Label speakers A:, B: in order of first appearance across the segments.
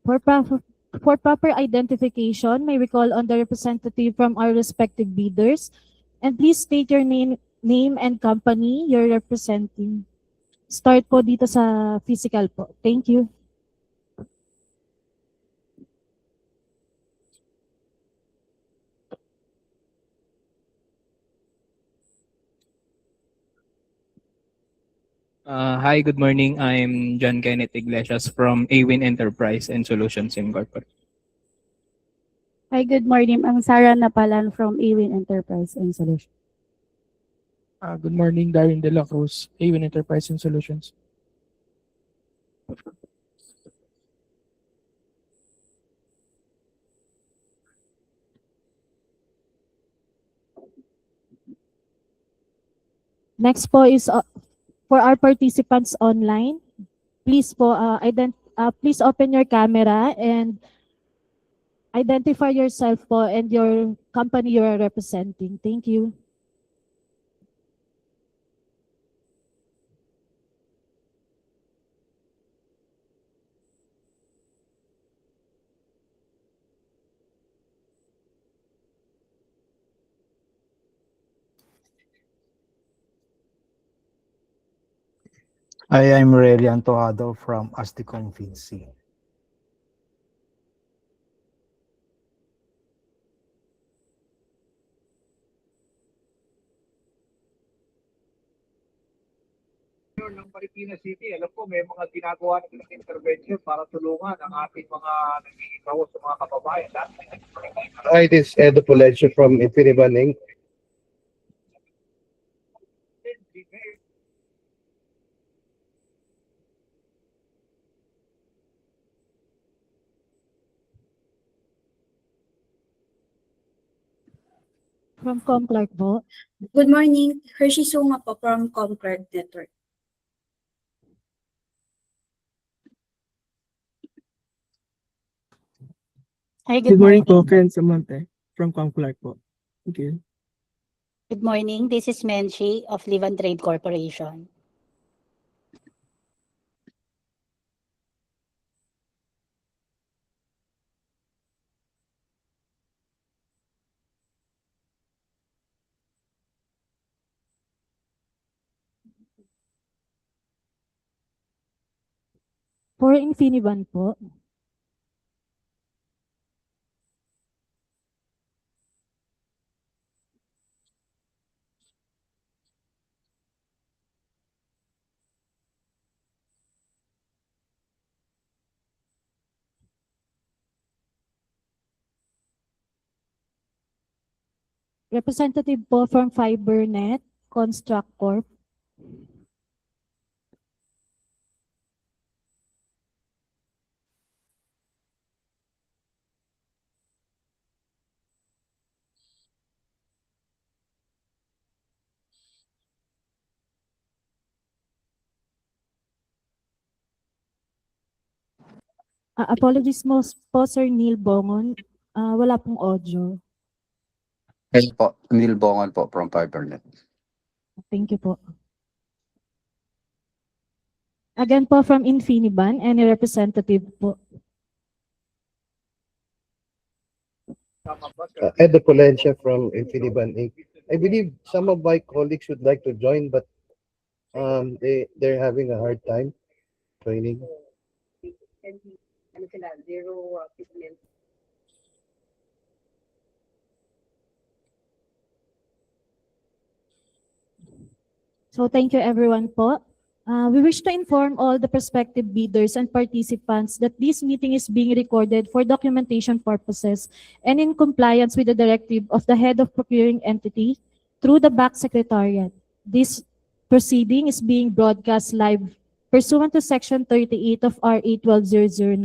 A: For, for proper identification, may we call on the representative from our respective bidders. And please state your name and company you're representing. Start po dito sa physical po. Thank you.
B: Hi, good morning. I'm John Kenneth Iglesias from Awin Enterprise and Solutions Incorporated.
C: Hi, good morning. I'm Sarah Napalan from Awin Enterprise and Solutions.
D: Good morning, Darren De La Cruz, Awin Enterprise and Solutions.
A: Next po is for our participants online. Please po please open your camera and identify yourself po and your company you are representing. Thank you.
E: I am Rely Antoado from Asticom FinC.
F: Ng Marikina City, alam ko may mga ginagawa ng intervention para tulungan ang ating mga nangingigaw sa mga kababayan.
G: Hi, this is Edo Pulencio from Infiniban Inc.
A: From Comclark po.
H: Good morning, Hershey Sunga po from Comclark Network.
C: Hi,
D: Good morning po, Ken Samonte from Comclark po. Thank you.
C: Good morning. This is Menchi of Live and Trade Corporation.
A: For Infiniban po. Representative po from FiberNet, Construct Corp. Apologies mo po, Sir Neil Bongon. Wala pong audio.
I: Yes po, Neil Bongan po from FiberNet.
A: Thank you po. Again po from Infiniban, any representative po.
G: Edo Pulencio from Infiniban Inc. I believe some of my colleagues would like to join, but they're having a hard time joining.
A: So thank you everyone po. We wish to inform all the prospective bidders and participants that this meeting is being recorded for documentation purposes and in compliance with the directive of the head of procuring entity through the back secretariat. This proceeding is being broadcast live pursuant to Section 38 of RA 12009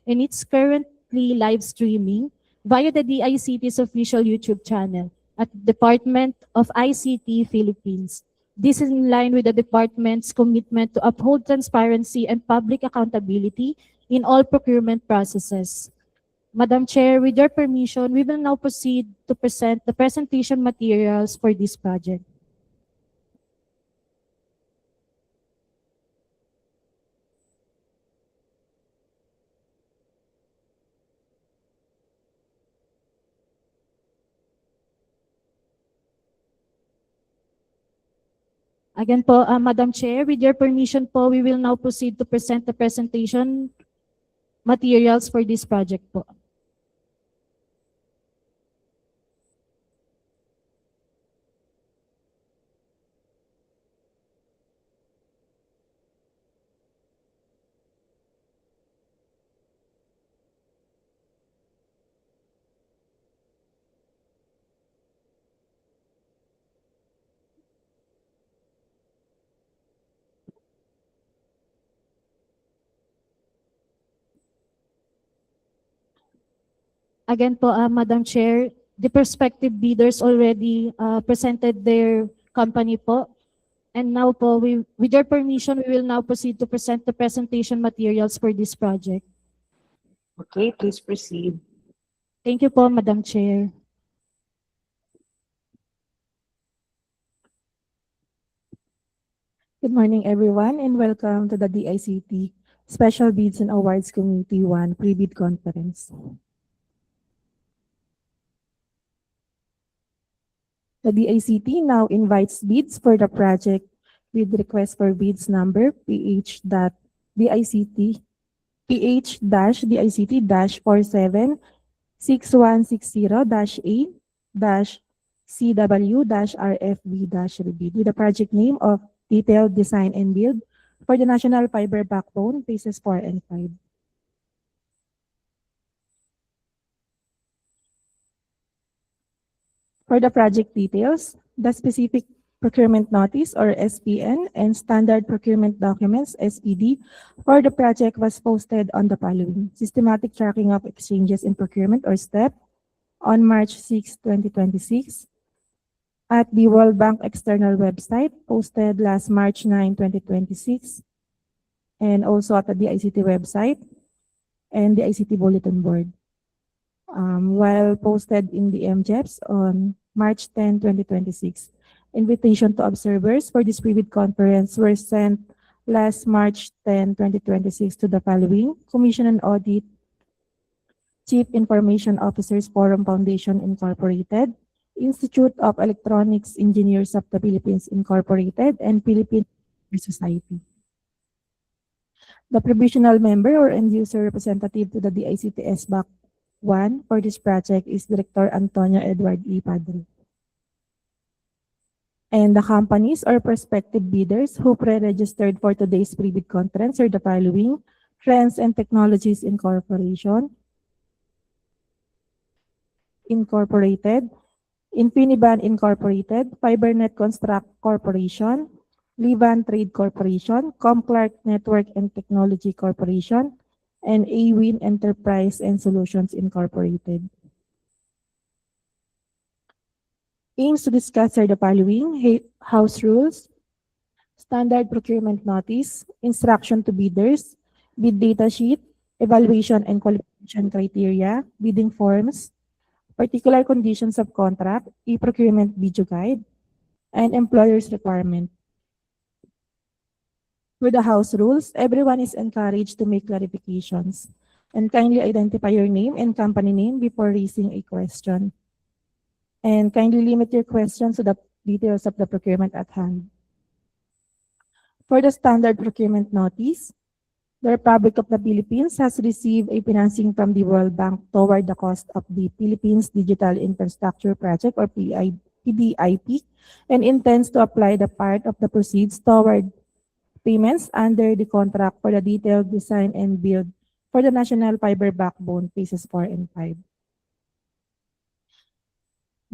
A: and it's currently live streaming via the DICT's official YouTube channel at Department of ICT Philippines. This is in line with the department's commitment to uphold transparency and public accountability in all procurement processes. Madam Chair, with your permission, we will now proceed to present the presentation materials for this project. Again po, Madam Chair, with your permission po, we will now proceed to present the presentation materials for this project po. Again po, Madam Chair, the prospective bidders already presented their company po. And now po, with your permission, we will now proceed to present the presentation materials for this project.
J: Okay, please proceed.
A: Thank you po, Madam Chair.
J: Good morning, everyone, and welcome to the DICT Special Bids and Awards Committee 1 Pre-Bid Conference. The DICT now invites bids for the project with request for bids number PH-DICT-476160-A-CW-RFB-rebid with the project name of Detailed Design and Build for the National Fiber Backbone Phases 4 and 5. For the project details, the specific procurement notice or SPN and standard procurement documents SPD for the project was posted on the following: systematic tracking of exchanges in procurement or STEP on March 6, 2026 at the World Bank external website posted last March 9, 2026 and also at the DICT website and the ICT bulletin board. While posted in the MJEPS on March 10, 2026. Invitation to observers for this pre-bid conference were sent last March 10, 2026 to the following: Commission and Audit, Chief Information Officers Forum Foundation Incorporated, Institute of Electronics Engineers of the Philippines Incorporated, and Philippine Society. The provisional member or end-user representative to the DICT SBAC 1 for this project is Director Antonio Edward E. Padre. And the companies or prospective bidders who pre-registered for today's pre-bid conference are the following: Trends and Technologies Incorporated, Infiniban Incorporated, FiberNet Construct Corporation, Livan Trade Corporation, Comclark Network and Technology Corporation, and AWIN Enterprise and Solutions Incorporated. Aims to discuss are the following: House rules, standard procurement notice, instruction to bidders, bid data sheet, evaluation and qualification criteria, bidding forms, particular conditions of contract, e-procurement video guide, and employer's requirement. With the House rules, everyone is encouraged to make clarifications and kindly identify your name and company name before raising a question. And kindly limit your questions to the details of the procurement at hand. For the standard procurement notice, the Republic of the Philippines has received a financing from the World Bank toward the cost of the Philippines Digital Infrastructure Project or PDIP and intends to apply the part of the proceeds toward payments under the contract for the detailed design and build for the National Fiber Backbone Phases 4 and 5.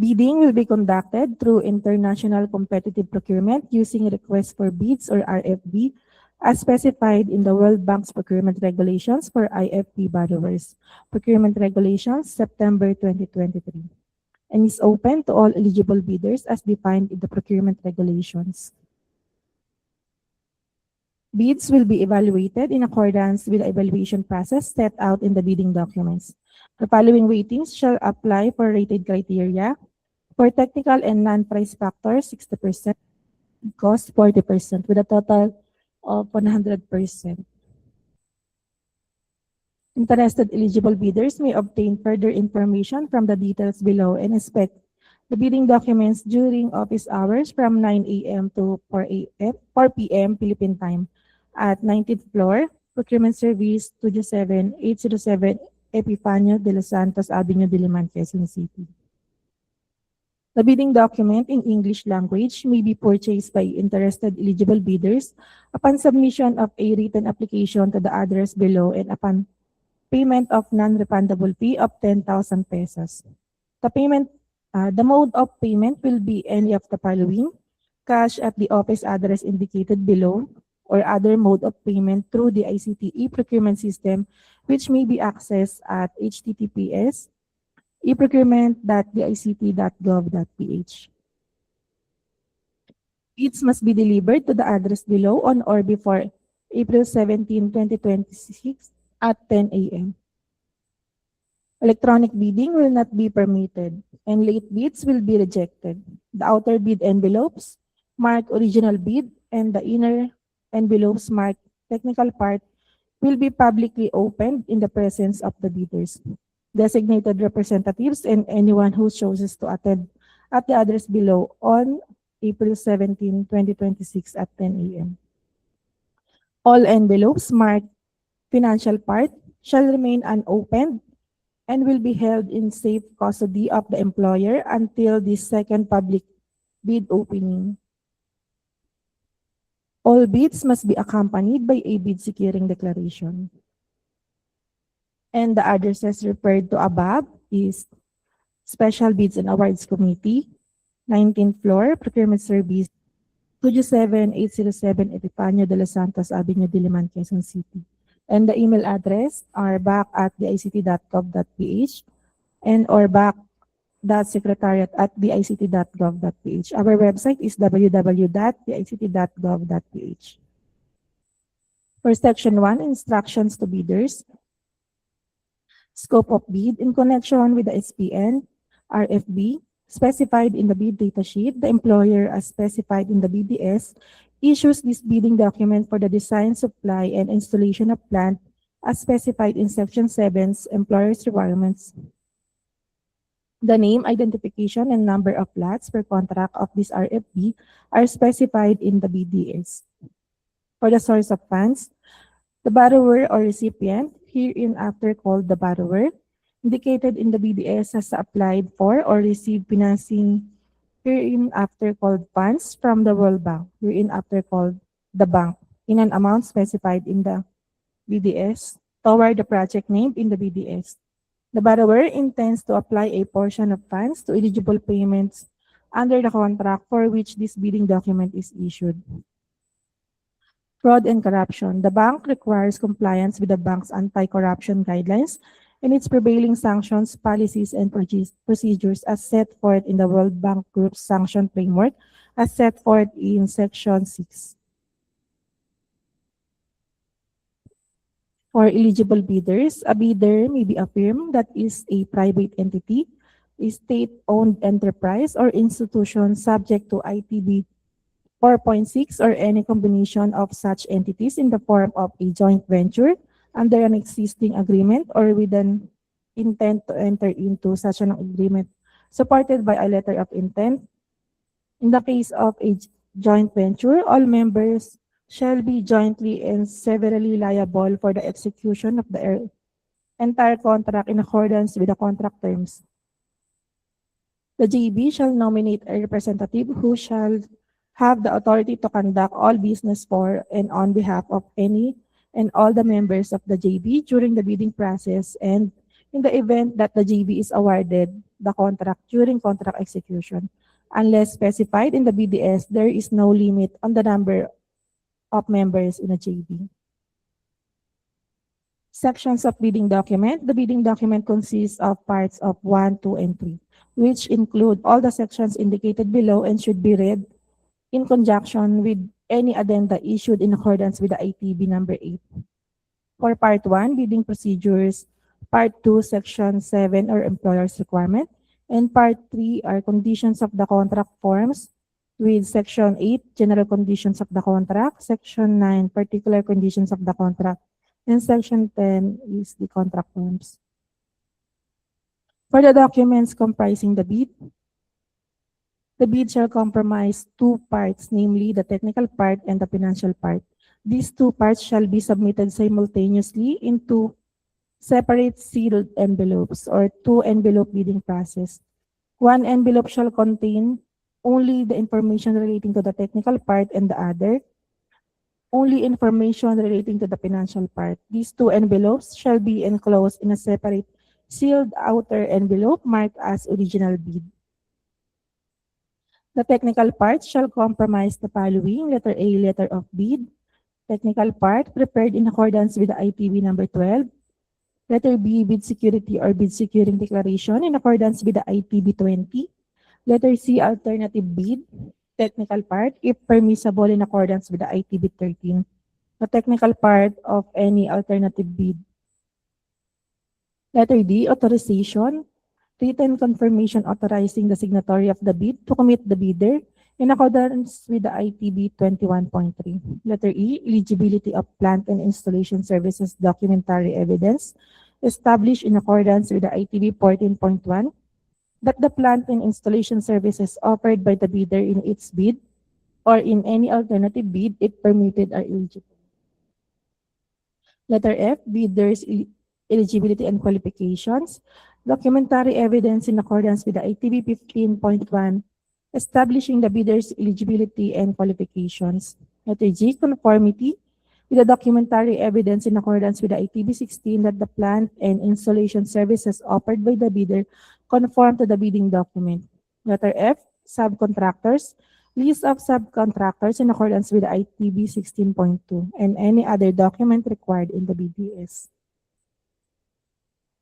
J: Bidding will be conducted through international competitive procurement using requests for bids or RFB as specified in the World Bank's procurement regulations for IFB borrowers, Procurement Regulations, September 2023, and is open to all eligible bidders as defined in the procurement regulations. Bids will be evaluated in accordance with the evaluation process set out in the bidding documents. The following ratings shall apply for rated criteria: for technical and non-price factors, 60%, cost 40%, with a total of 100%. Interested eligible bidders may obtain further information from the details below and inspect the bidding documents during office hours from 9 a.m. to 4 p.m. Philippine time at 19th floor, Procurement Service 27807 Epifanio de los Santos Avenue, Diliman, Quezon City. The bidding document in English language may be purchased by interested eligible bidders upon submission of a written application to the address below and upon payment of non-refundable fee of 10,000 pesos. The mode of payment will be any of the following: cash at the office address indicated below, or other mode of payment through the ICT e-procurement system, which may be accessed at https://eprocurement.dict.gov.ph. Bids must be delivered to the address below on or before April 17, 2026 at 10 a.m. Electronic bidding will not be permitted, and late bids will be rejected. The outer bid envelopes marked original bid and the inner envelopes marked technical part will be publicly opened in the presence of the bidders, designated representatives, and anyone who chooses to attend at the address below on April 17, 2026 at 10 a.m. All envelopes marked financial part shall remain unopened and will be held in safe custody of the employer until the second public bid opening. All bids must be accompanied by a bid securing declaration. And the addresses referred to above is Special Bids and Awards Committee, 19th floor, Procurement Service, 27807 Epifanio de los Santos Avenue, Diliman, Quezon City. And the email address are back@dict.gov.ph and or back.secretariat@dict.gov.ph. Our website is www.dict.gov.ph. For Section 1, Instructions to Bidders. Scope of bid in connection with the SPN, RFB, specified in the bid data sheet, the employer, as specified in the BDS, issues this bidding document for the design, supply, and installation of plant as specified in Section 7's Employer's Requirements. The name, identification, and number of lots per contract of this RFB are specified in the BDS. For the source of funds, the borrower or recipient, hereinafter called the borrower, indicated in the BDS has applied for or received financing hereinafter called funds from the World Bank, hereinafter called the bank, in an amount specified in the BDS toward the project named in the BDS. The borrower intends to apply a portion of funds to eligible payments under the contract for which this bidding document is issued. Fraud and corruption. The bank requires compliance with the bank's anti-corruption guidelines and its prevailing sanctions, policies, and procedures as set forth in the World Bank Group's sanction framework as set forth in Section 6. For eligible bidders, a bidder may be a firm that is a private entity, a state-owned enterprise, or institution subject to ITB 4.6 or any combination of such entities in the form of a joint venture under an existing agreement or with an intent to enter into such an agreement supported by a letter of intent. In the case of a joint venture, all members shall be jointly and severally liable for the execution of the entire contract in accordance with the contract terms. The JB shall nominate a representative who shall have the authority to conduct all business for and on behalf of any and all the members of the JB during the bidding process, and in the event that the JB is awarded the contract during contract execution. Unless specified in the BDS, there is no limit on the number of members in a JB. Sections of bidding document. The bidding document consists of parts of 1, 2, and 3, which include all the sections indicated below and should be read in conjunction with any addenda issued in accordance with the ITB number 8. For Part 1, bidding procedures, Part 2, Section 7 or employer's requirement, and Part 3 are conditions of the contract forms with Section 8, general conditions of the contract, Section 9, particular conditions of the contract, and Section 10 is the contract terms. For the documents comprising the bid, The bid shall comprise two parts, namely the technical part and the financial part. These two parts shall be submitted simultaneously into separate sealed envelopes or two envelope bidding process. One envelope shall contain only the information relating to the technical part and the other only information relating to the financial part. These two envelopes shall be enclosed in a separate sealed outer envelope marked as original bid. The technical part shall comprise the following: letter A, letter of bid, technical part prepared in accordance with the ITB number 12. Letter B, bid security or bid securing declaration in accordance with the ITB 20. Letter C, alternative bid, technical part, if permissible in accordance with the ITB 13. The technical part of any alternative bid. Letter D, authorization, written confirmation authorizing the signatory of the bid to commit the bidder in accordance with the ITB 21.3. Letter E, eligibility of plant and installation services documentary evidence established in accordance with the ITB 14.1 that the plant and installation services offered by the bidder in its bid or in any alternative bid, if permitted, are eligible. Letter F, bidders' eligibility and qualifications, documentary evidence in accordance with the ITB 15.1 establishing the bidder's eligibility and qualifications. Letter G, conformity with the documentary evidence in accordance with the ITB 16 that the plant and installation services offered by the bidder conform to the bidding document. Letter F, subcontractors, list of subcontractors in accordance with the ITB 16.2 and any other document required in the BDS.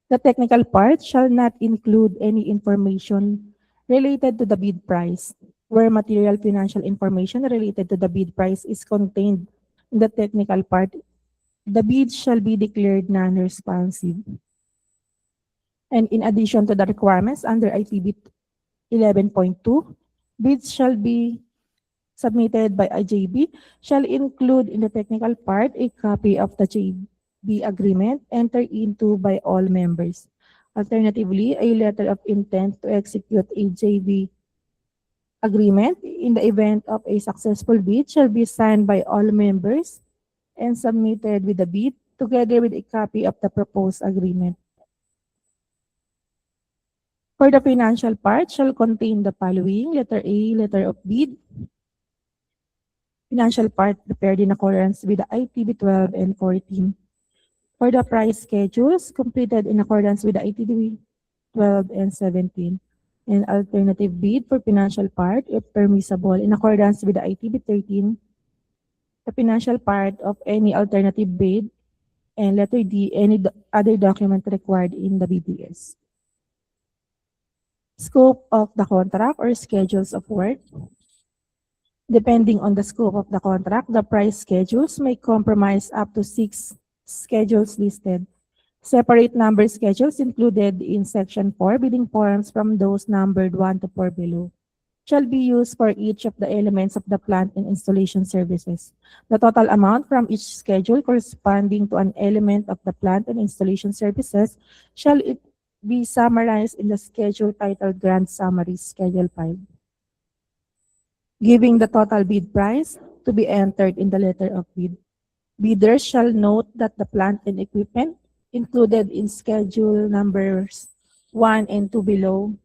J: The technical part shall not include any information related to the bid price. Where material financial information related to the bid price is contained in the technical part, the bid shall be declared non-responsive. And in addition to the requirements under ITB 11.2, bids shall be submitted by a JB shall include in the technical part a copy of the JB agreement entered into by all members. Alternatively, a letter of intent to execute a JB agreement in the event of a successful bid shall be signed by all members and submitted with the bid together with a copy of the proposed agreement. For the financial part shall contain the following: letter A, letter of bid, financial part prepared in accordance with the ITB 12 and 14. For the price schedules completed in accordance with the ITB 12 and 17. And alternative bid for financial part, if permissible, in accordance with the ITB 13, the financial part of any alternative bid, and letter D, any other document required in the BDS. Scope of the contract or schedules of work. Depending on the scope of the contract, the price schedules may comprise up to 6 schedules listed. Separate number schedules included in Section 4 bidding forms from those numbered 1 to 4 below shall be used for each of the elements of the plant and installation services. The total amount from each schedule corresponding to an element of the plant and installation services shall be summarized in the schedule titled Grand Summary, Schedule 5. Giving the total bid price to be entered in the letter of bid. Bidders shall note that the plant and equipment included in schedule numbers 1 and 2 below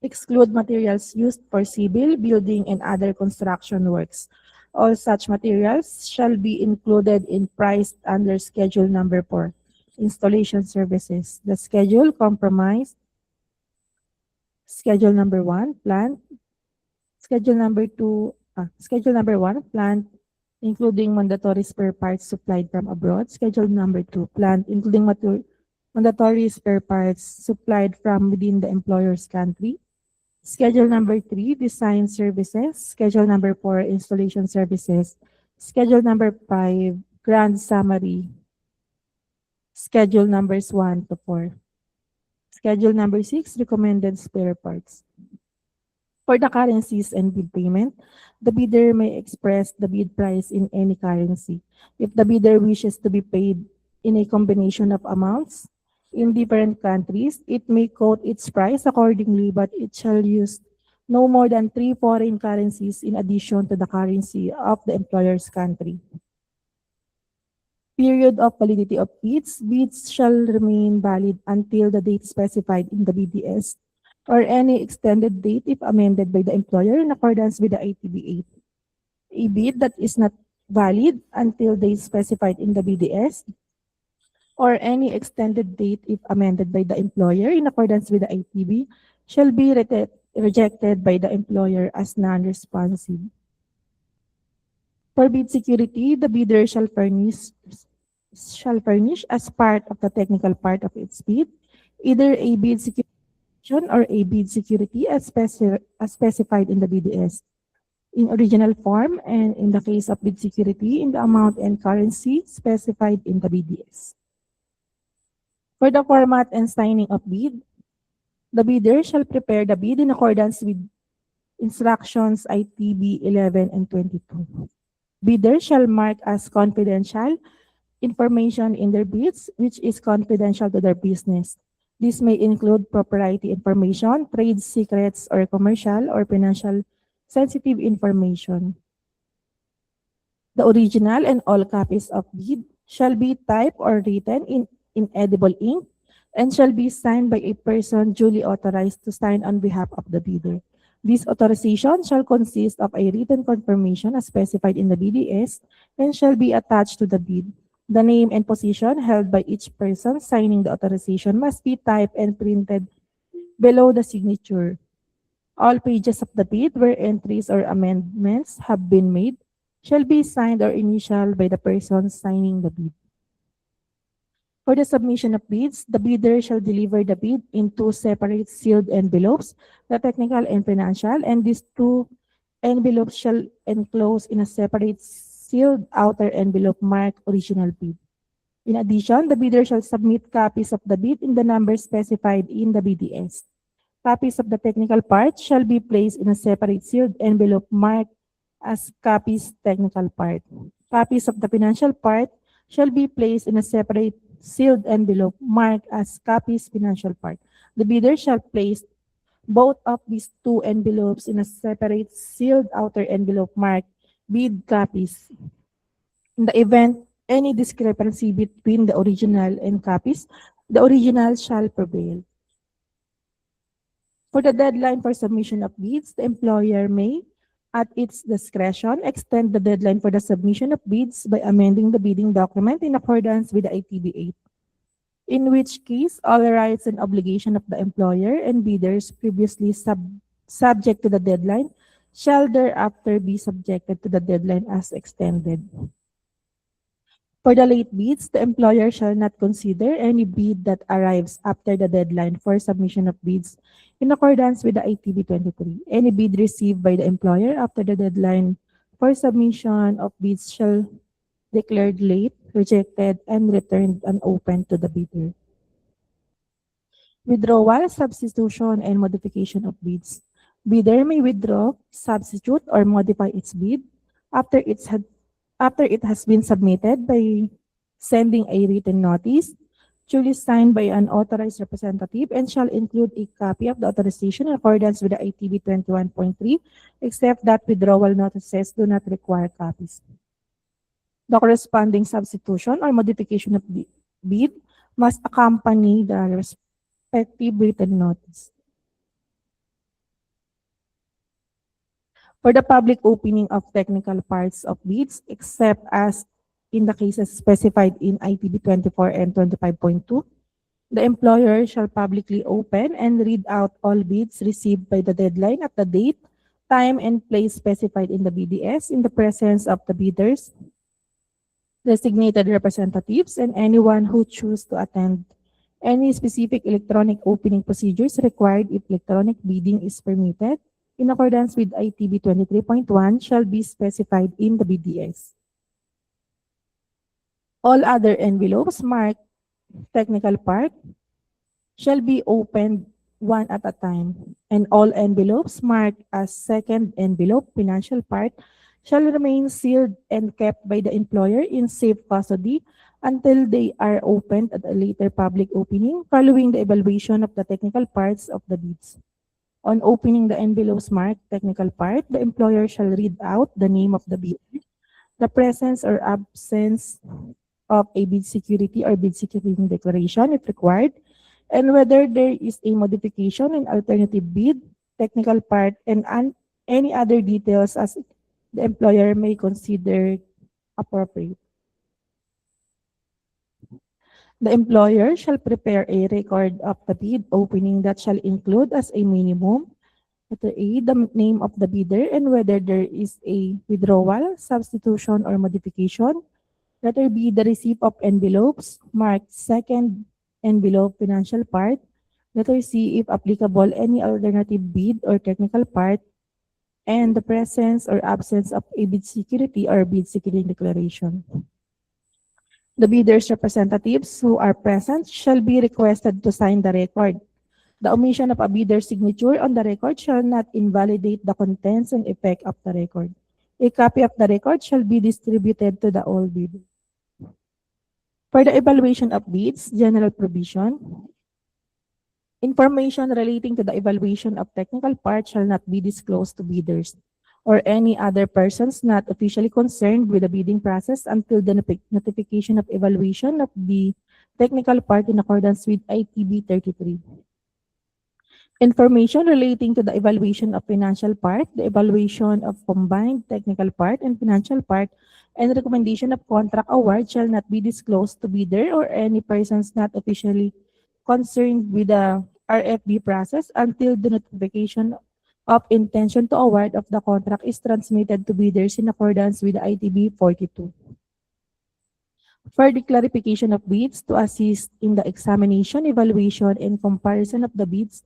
J: exclude materials used for civil, building, and other construction works. All such materials shall be included in price under schedule number 4, installation services. The schedule comprised schedule number 1, plant, schedule number 1, plant, including mandatory spare parts supplied from abroad. Schedule number 2, plant, including mandatory spare parts supplied from within the employer's country. Schedule number 3, design services. Schedule number 4, installation services. Schedule number 5, grand summary. Schedule numbers 1 to 4. Schedule number 6, recommended spare parts. For the currencies and bid payment, the bidder may express the bid price in any currency. If the bidder wishes to be paid in a combination of amounts in different countries, it may quote its price accordingly, but it shall use no more than 3 foreign currencies in addition to the currency of the employer's country. Period of validity of bids. Bids shall remain valid until the date specified in the BDS or any extended date if amended by the employer in accordance with the ITB 8. A bid that is not valid until date specified in the BDS or any extended date if amended by the employer in accordance with the ITB shall be rejected by the employer as non-responsive. For bid security, the bidder shall furnish as part of the technical part of its bid either a bid security or a bid security as specified in the BDS in original form, and in the case of bid security, in the amount and currency specified in the BDS. For the format and signing of bid, the bidder shall prepare the bid in accordance with instructions ITB 11 and 22. Bidder shall mark as confidential information in their bids, which is confidential to their business. This may include proprietary information, trade secrets, or commercial or financial sensitive information. The original and all copies of bid shall be typed or written in edible ink and shall be signed by a person duly authorized to sign on behalf of the bidder. This authorization shall consist of a written confirmation as specified in the BDS and shall be attached to the bid. The name and position held by each person signing the authorization must be typed and printed below the signature. All pages of the bid where entries or amendments have been made shall be signed or initialed by the person signing the bid. For the submission of bids, the bidder shall deliver the bid in 2 separate sealed envelopes, the technical and financial, and these 2 envelopes shall enclose in a separate sealed outer envelope marked original bid. In addition, the bidder shall submit copies of the bid in the number specified in the BDS. Copies of the technical part shall be placed in a separate sealed envelope marked as copies technical part. Copies of the financial part shall be placed in a separate sealed envelope marked as copies financial part. The bidder shall place both of these 2 envelopes in a separate sealed outer envelope marked bid copies. In the event any discrepancy between the original and copies, the original shall prevail. For the deadline for submission of bids, the employer may, at its discretion, extend the deadline for the submission of bids by amending the bidding document in accordance with the ITB 8, in which case all rights and obligations of the employer and bidders previously subject to the deadline shall thereafter be subjected to the deadline as extended. For the late bids, the employer shall not consider any bid that arrives after the deadline for submission of bids in accordance with the ITB 23. Any bid received by the employer after the deadline for submission of bids shall be declared late, rejected, and returned unopened to the bidder. Withdrawal, substitution, and modification of bids. Bidder may withdraw, substitute, or modify its bid after it has been submitted by sending a written notice duly signed by an authorized representative and shall include a copy of the authorization in accordance with the ITB 21.3, except that withdrawal notices do not require copies. The corresponding substitution or modification of the bid must accompany the respective written notice. For the public opening of technical parts of bids, except as in the cases specified in ITB 24 and 25.2, the employer shall publicly open and read out all bids received by the deadline at the date, time, and place specified in the BDS in the presence of the bidders, designated representatives, and anyone who chooses to attend. Any specific electronic opening procedures required if electronic bidding is permitted in accordance with ITB 23.1 shall be specified in the BDS. All other envelopes marked technical part shall be opened one at a time, and all envelopes marked as second envelope financial part shall remain sealed and kept by the employer in safe custody until they are opened at a later public opening following the evaluation of the technical parts of the bids. On opening the envelopes marked technical part, the employer shall read out the name of the bidder, the presence or absence of a bid security or bid security declaration if required, and whether there is a modification in alternative bid, technical part, and any other details as the employer may consider appropriate. The employer shall prepare a record of the bid opening that shall include as a minimum, letter A, the name of the bidder and whether there is a withdrawal, substitution, or modification. Letter B, the receipt of envelopes marked second envelope financial part. Letter C, if applicable, any alternative bid or technical part, and the presence or absence of a bid security or bid security declaration. The bidder's representatives who are present shall be requested to sign the record. The omission of a bidder's signature on the record shall not invalidate the contents and effect of the record. A copy of the record shall be distributed to the all bidders. For the evaluation of bids, general provision, information relating to the evaluation of technical parts shall not be disclosed to bidders or any other persons not officially concerned with the bidding process until the notification of evaluation of the technical part in accordance with ITB 33. Information relating to the evaluation of financial part, the evaluation of combined technical part and financial part, and recommendation of contract award shall not be disclosed to bidder or any persons not officially concerned with the RFB process until the notification of intention to award of the contract is transmitted to bidders in accordance with the ITB 42. For the clarification of bids to assist in the examination, evaluation, and comparison of the bids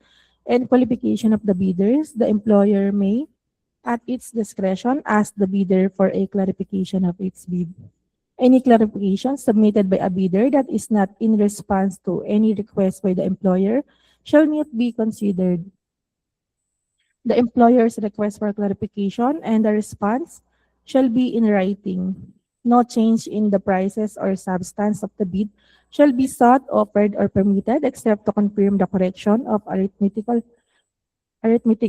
J: and qualification of the bidders, the employer may, at its discretion, ask the bidder for a clarification of its bid. Any clarification submitted by a bidder that is not in response to any request by the employer shall not be considered. The employer's request for clarification and the response shall be in writing. No change in the prices or substance of the bid shall be sought, offered, or permitted except to confirm the correction of arithmetic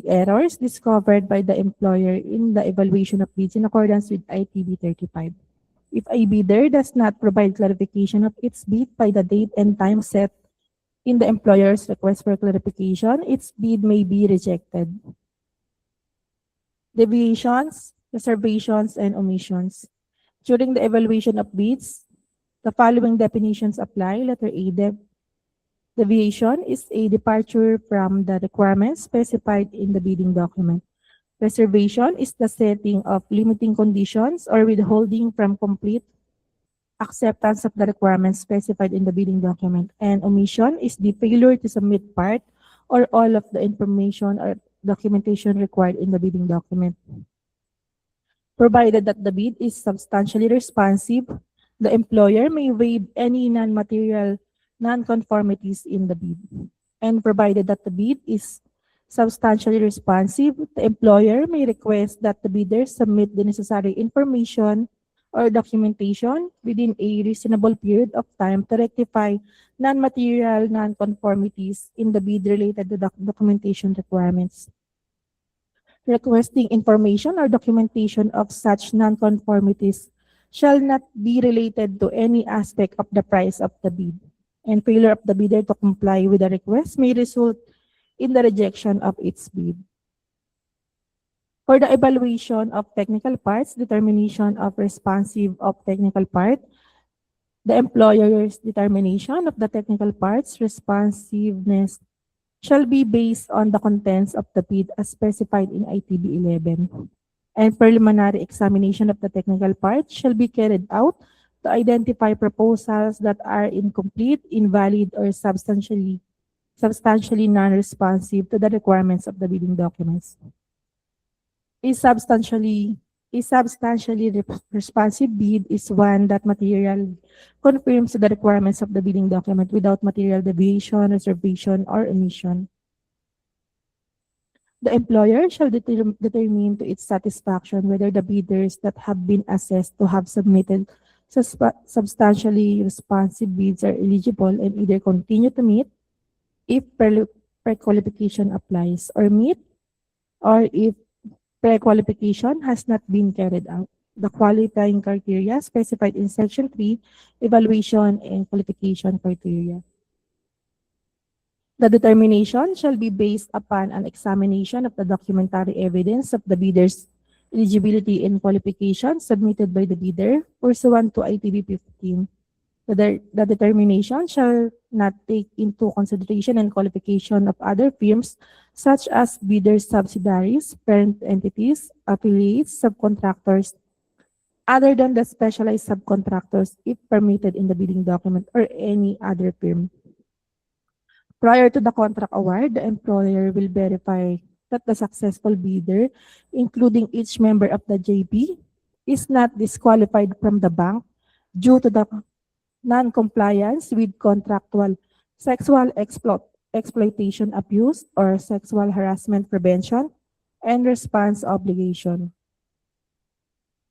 J: errors discovered by the employer in the evaluation of bids in accordance with ITB 35. If a bidder does not provide clarification of its bid by the date and time set in the employer's request for clarification, its bid may be rejected. Deviations, reservations, and omissions. During the evaluation of bids, the following definitions apply. Letter A, deviation is a departure from the requirements specified in the bidding document. Reservation is the setting of limiting conditions or withholding from complete acceptance of the requirements specified in the bidding document. And omission is the failure to submit part or all of the information or documentation required in the bidding document. Provided that the bid is substantially responsive, the employer may waive any non-material non-conformities in the bid. And provided that the bid is substantially responsive, the employer may request that the bidder submit the necessary information or documentation within a reasonable period of time to rectify non-material non-conformities in the bid related to documentation requirements. Requesting information or documentation of such non-conformities shall not be related to any aspect of the price of the bid, and failure of the bidder to comply with the request may result in the rejection of its bid. For the evaluation of technical parts, determination of responsive of technical part, the employer's determination of the technical parts responsiveness shall be based on the contents of the bid as specified in ITB 11. And preliminary examination of the technical parts shall be carried out to identify proposals that are incomplete, invalid, or substantially non-responsive to the requirements of the bidding documents. A substantially responsive bid is one that material confirms the requirements of the bidding document without material deviation, reservation, or omission. The employer shall determine to its satisfaction whether the bidders that have been assessed to have submitted substantially responsive bids are eligible and either continue to meet, if pre-qualification applies or meet, or if pre-qualification has not been carried out. The qualifying criteria specified in Section 3, Evaluation and Qualification Criteria. The determination shall be based upon an examination of the documentary evidence of the bidder's eligibility and qualification submitted by the bidder pursuant to ITB 15. The determination shall not take into consideration and qualification of other firms such as bidders' subsidiaries, parent entities, affiliates, subcontractors, other than the specialized subcontractors if permitted in the bidding document, or any other firm. Prior to the contract award, the employer will verify that the successful bidder, including each member of the JP, is not disqualified from the bank due to the non-compliance with contractual sexual exploitation abuse or sexual harassment prevention and response obligation.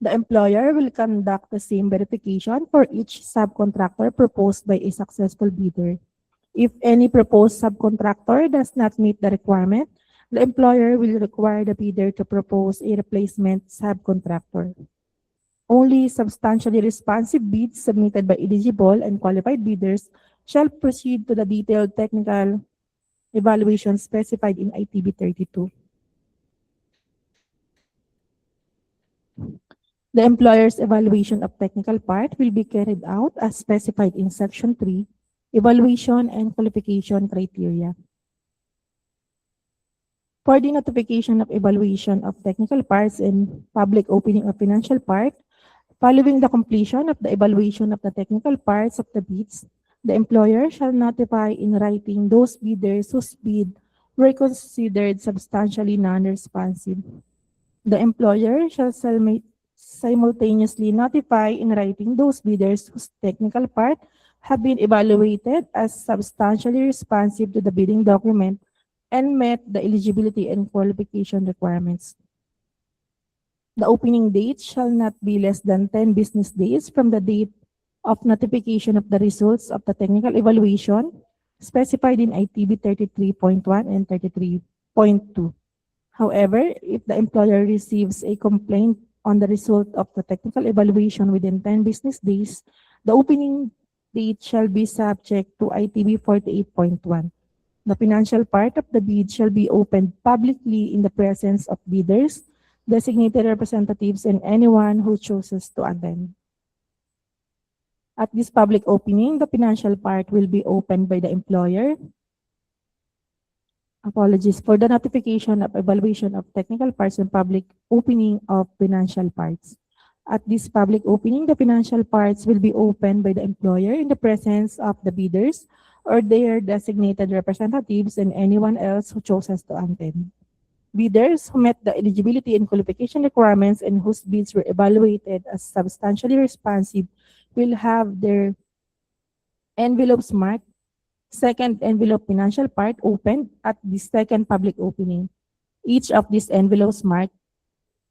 J: The employer will conduct the same verification for each subcontractor proposed by a successful bidder. If any proposed subcontractor does not meet the requirement, the employer will require the bidder to propose a replacement subcontractor. Only substantially responsive bids submitted by eligible and qualified bidders shall proceed to the detailed technical evaluation specified in ITB 32. The employer's evaluation of technical part will be carried out as specified in Section 3, Evaluation and Qualification Criteria. For the notification of evaluation of technical parts and public opening of financial part, following the completion of the evaluation of the technical parts of the bids, the employer shall notify in writing those bidders whose bid were considered substantially non-responsive. The employer shall simultaneously notify in writing those bidders whose technical part have been evaluated as substantially responsive to the bidding document and met the eligibility and qualification requirements. The opening date shall not be less than 10 business days from the date of notification of the results of the technical evaluation specified in ITB 33.1 and 33.2. However, if the employer receives a complaint on the result of the technical evaluation within 10 business days, the opening date shall be subject to ITB 48.1. The financial part of the bid shall be opened publicly in the presence of bidders, designated representatives, and anyone who chooses to attend. At this public opening, the financial part will be opened by the employer. Apologies for the notification of evaluation of technical parts and public opening of financial parts. At this public opening, the financial parts will be opened by the employer in the presence of the bidders or their designated representatives and anyone else who chooses to attend. Bidders who met the eligibility and qualification requirements and whose bids were evaluated as substantially responsive will have their envelopes marked second envelope financial part opened at the second public opening. Each of these envelopes marked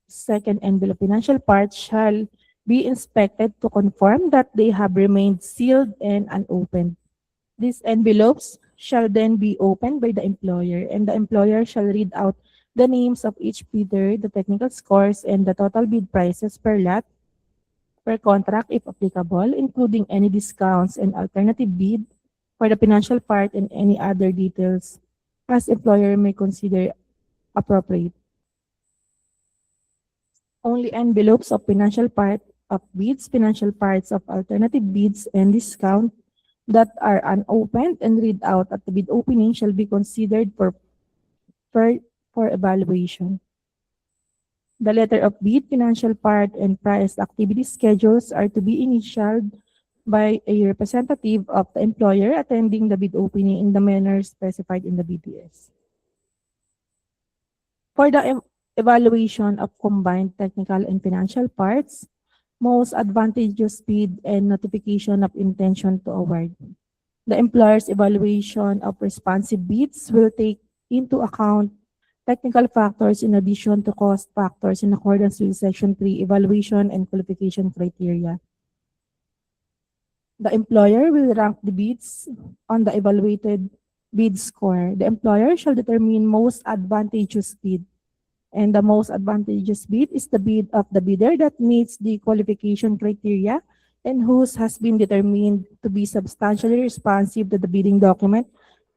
J: second envelope financial part shall be inspected to confirm that they have remained sealed and unopened. These envelopes shall then be opened by the employer, and the employer shall read out the names of each bidder, the technical scores, and the total bid prices per lot, per contract if applicable, including any discounts and alternative bid for the financial part and any other details as employer may consider appropriate. Only envelopes of financial part of bids, financial parts of alternative bids, and discount that are unopened and read out at the bid opening shall be considered for evaluation. The letter of bid, financial part, and price activity schedules are to be initialed by a representative of the employer attending the bid opening in the manner specified in the BDS. For the evaluation of combined technical and financial parts, most advantageous bid and notification of intention to award. The employer's evaluation of responsive bids will take into account technical factors in addition to cost factors in accordance with Section 3 Evaluation and Qualification Criteria. The employer will rank the bids on the evaluated bid score. The employer shall determine most advantageous bid. And the most advantageous bid is the bid of the bidder that meets the qualification criteria and whose has been determined to be substantially responsive to the bidding document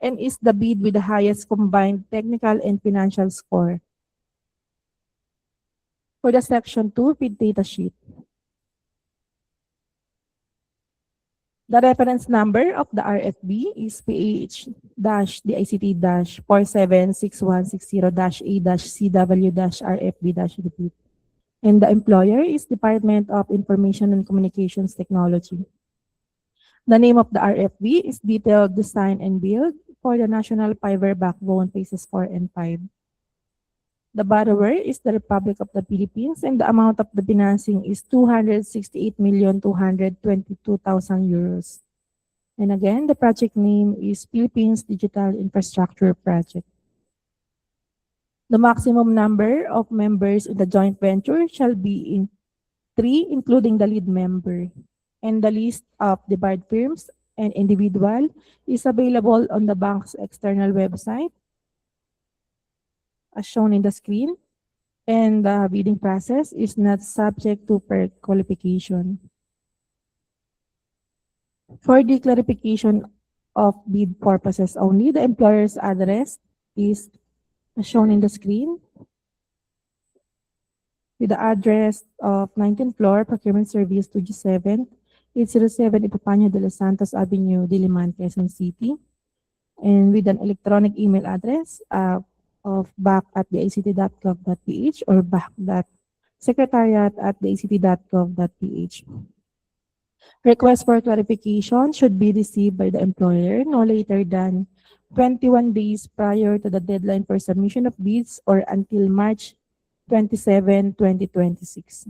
J: and is the bid with the highest combined technical and financial score. For the section 2 bid data sheet. The reference number of the RFB is PH-DICT-476160-A-CW-RFB-repeat. And the employer is Department of Information and Communications Technology. The name of the RFB is Detailed Design and Build for the National Fiber Backbone Phases 4 and 5. The borrower is the Republic of the Philippines and the amount of the financing is 268,222,000 euros. And again, the project name is Philippines Digital Infrastructure Project. The maximum number of members in the joint venture shall be in 3, including the lead member. And the list of the barred firms and individual is available on the bank's external website, as shown in the screen, and the bidding process is not subject to qualification. For the clarification of bid purposes only, the employer's address is as shown in the screen, with the address of 19th floor, Procurement Service 2G7, 807 Epifanio de los Santos Avenue, Diliman, Quezon City, and with an electronic email address of back@dict.gov.ph or back.secretariat@dict.gov.ph. Request for clarification should be received by the employer no later than 21 days prior to the deadline for submission of bids or until March 27, 2026.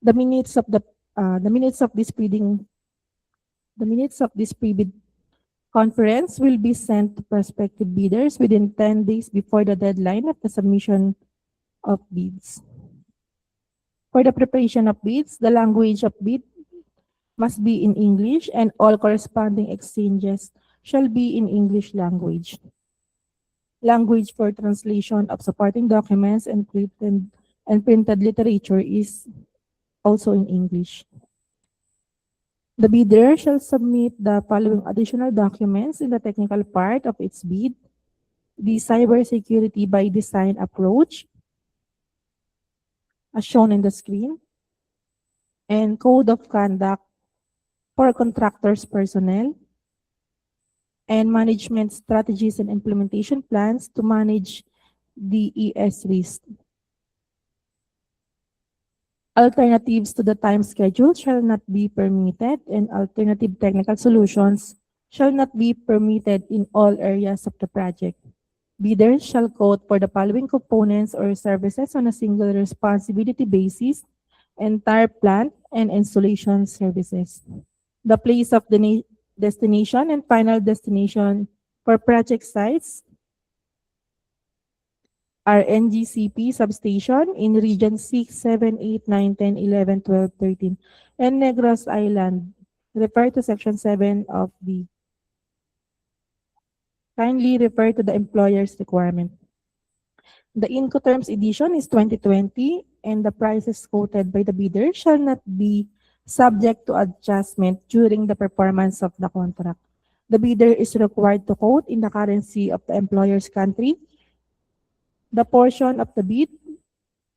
J: The minutes of this pre-bid conference will be sent to prospective bidders within 10 days before the deadline of the submission of bids. For the preparation of bids, the language of bid must be in English and all corresponding exchanges shall be in English language. Language for translation of supporting documents and printed literature is also in English. The bidder shall submit the following additional documents in the technical part of its bid: the cybersecurity by design approach, as shown in the screen, and code of conduct for contractors' personnel, and management strategies and implementation plans to manage the ES risk. Alternatives to the time schedule shall not be permitted, and alternative technical solutions shall not be permitted in all areas of the project. Bidders shall quote for the following components or services on a single responsibility basis: entire plant and installation services. The place of the destination and final destination for project sites are NGCP substation in Region 6, 7, 8, 9, 10, 11, 12, 13, and Negros Island. Refer to Section 7 of the. Kindly refer to the employer's requirement. The Incoterms edition is 2020, and the prices quoted by the bidder shall not be subject to adjustment during the performance of the contract. The bidder is required to quote in the currency of the employer's country. The portion of the bid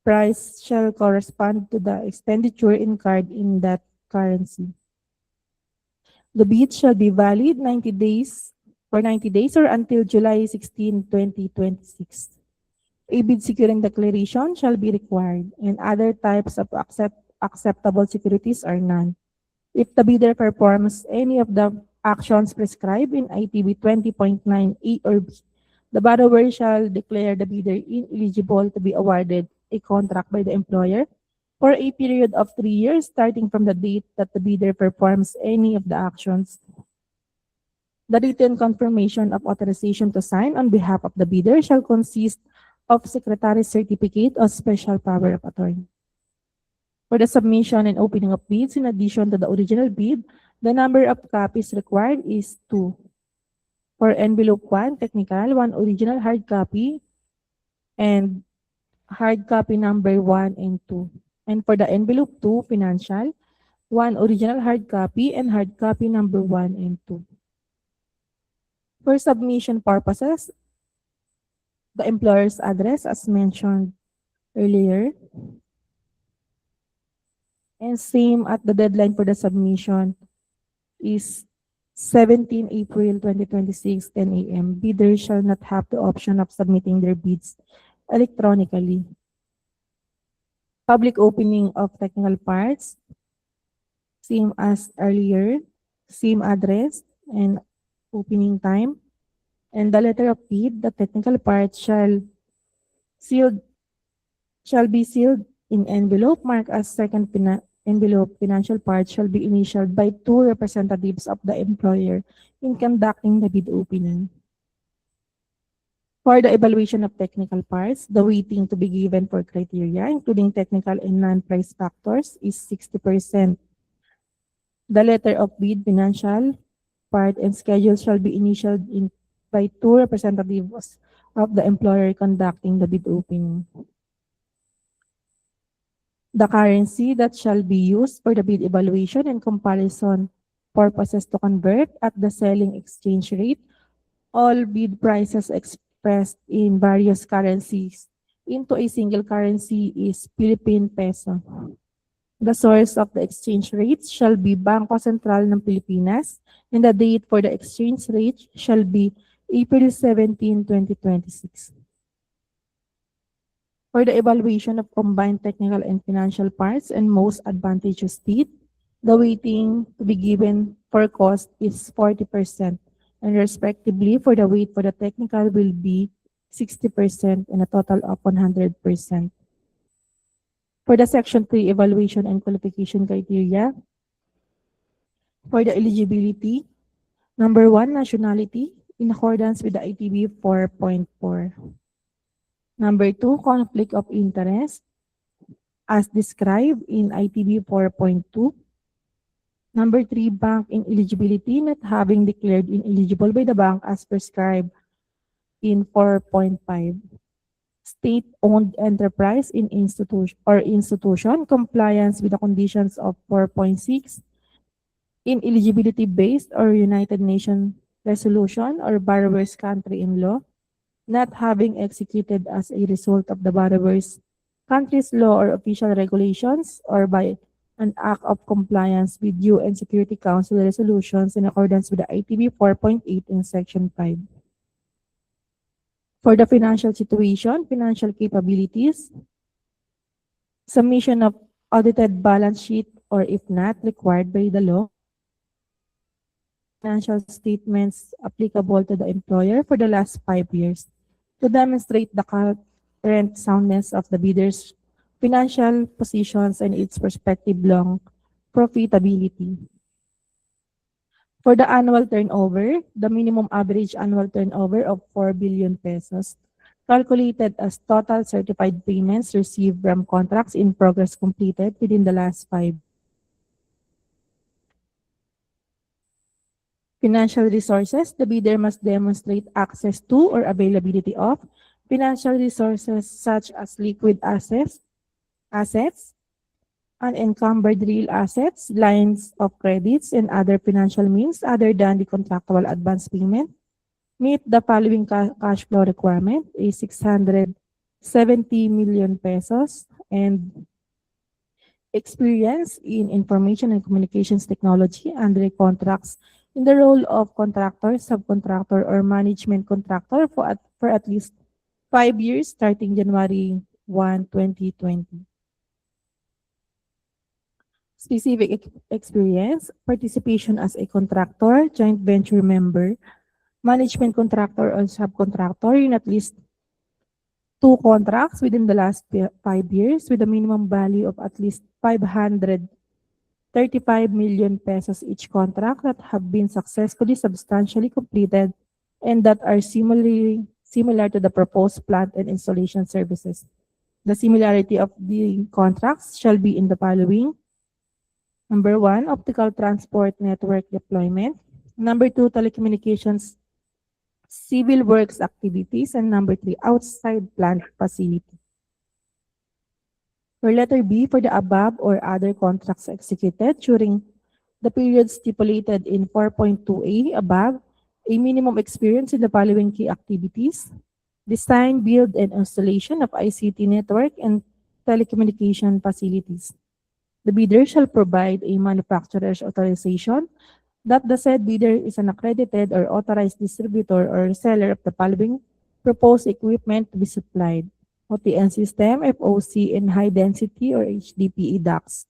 J: price shall correspond to the expenditure incurred in that currency. The bid shall be valid 90 days or until July 16, 2026. A bid securing declaration shall be required, and other types of acceptable securities are none. If the bidder performs any of the actions prescribed in ITB 20.9A or B, the borrower shall declare the bidder ineligible to be awarded a contract by the employer for a period of 3 years starting from the date that the bidder performs any of the actions. The written confirmation of authorization to sign on behalf of the bidder shall consist of Secretary's Certificate of Special Power of Attorney. For the submission and opening of bids, in addition to the original bid, The number of copies required is 2. For envelope 1, technical, 1 original hard copy, and hard copy number 1 and 2. And for the envelope 2, financial, 1 original hard copy and hard copy number 1 and 2. For submission purposes, the employer's address as mentioned earlier. And same at the deadline for the submission is 17 April 2026, 10 a.m. Bidders shall not have the option of submitting their bids electronically. Public opening of technical parts, same as earlier, same address and opening time. And the letter of bid, the technical part shall be sealed in envelope marked as second envelope. Financial part shall be initialed by 2 representatives of the employer in conducting the bid opening. For the evaluation of technical parts, the weighting to be given for criteria, including technical and non-price factors, is 60%. The letter of bid, financial part, and schedule shall be initialed by 2 representatives of the employer conducting the bid opening. The currency that shall be used for the bid evaluation and comparison purposes to convert at the selling exchange rate all bid prices expressed in various currencies into a single currency is Philippine peso. The source of the exchange rate shall be Bangko Sentral ng Pilipinas, and the date for the exchange rate shall be April 17, 2026. For the evaluation of combined technical and financial parts and most advantageous bid, the weighting to be given for cost is 40%, and respectively for the weight for the technical will be 60% and a total of 100%. For the Section 3 evaluation and qualification criteria, for the eligibility, number 1, nationality, in accordance with the ITB 4.4. Number 2, conflict of interest, as described in ITB 4.2. Number 3, bank ineligibility, not having declared ineligible by the bank as prescribed in 4.5. State-owned enterprise in institution, compliance with the conditions of 4.6. Ineligibility based or United Nations resolution or borrower's country in law, not having executed as a result of the borrower's country's law or official regulations or by an act of compliance with UN Security Council resolutions in accordance with the ITB 4.8 in Section 5. For the financial situation, financial capabilities, submission of audited balance sheet or if not required by the law, financial statements applicable to the employer for the last 5 years to demonstrate the current soundness of the bidder's financial positions and its prospective long profitability. For the annual turnover, the minimum average annual turnover of 4 billion pesos, calculated as total certified payments received from contracts in progress completed within the last 5. Financial resources, the bidder must demonstrate access to or availability of financial resources such as liquid assets, unencumbered real assets, lines of credits, and other financial means other than the contractual advance payment. Meet the following cash flow requirement, is 670 million pesos, and experience in information and communications technology under contracts in the role of contractor, subcontractor, or management contractor for at least 5 years starting January 1, 2020. Specific experience, participation as a contractor, joint venture member, management contractor or subcontractor in at least 2 contracts within the last 5 years with a minimum value of at least 535 million pesos each contract that have been successfully substantially completed and that are similar to the proposed plant and installation services. The similarity of the contracts shall be in the following: Number 1, optical transport network deployment. Number 2, telecommunications civil works activities. And number 3, outside plant facility. For letter B, for the above or other contracts executed during the period stipulated in 4.2A above, a minimum experience in the following key activities: design, build, and installation of ICT network and telecommunication facilities. The bidder shall provide a manufacturer's authorization that the said bidder is an accredited or authorized distributor or seller of the following proposed equipment to be supplied: OTN system, FOC, and high density or HDPE ducts.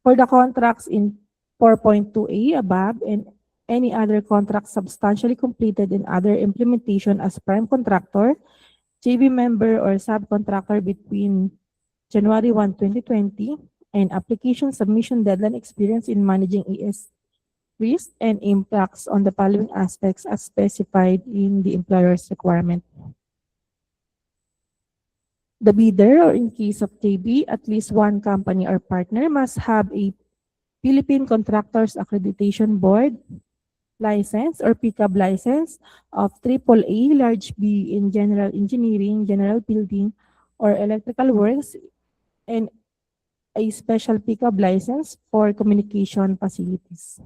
J: For the contracts in 4.2A above and any other contracts substantially completed in other implementation as prime contractor, JV member, or subcontractor between January 1, 2020, and application submission deadline experience in managing ES risk and impacts on the following aspects as specified in the employer's requirement. The bidder, or in case of JV, at least one company or partner must have a Philippine Contractors Accreditation Board license or PCAB license of AAA large B in general engineering, general building, or electrical works, and a special PCAB license for communication facilities.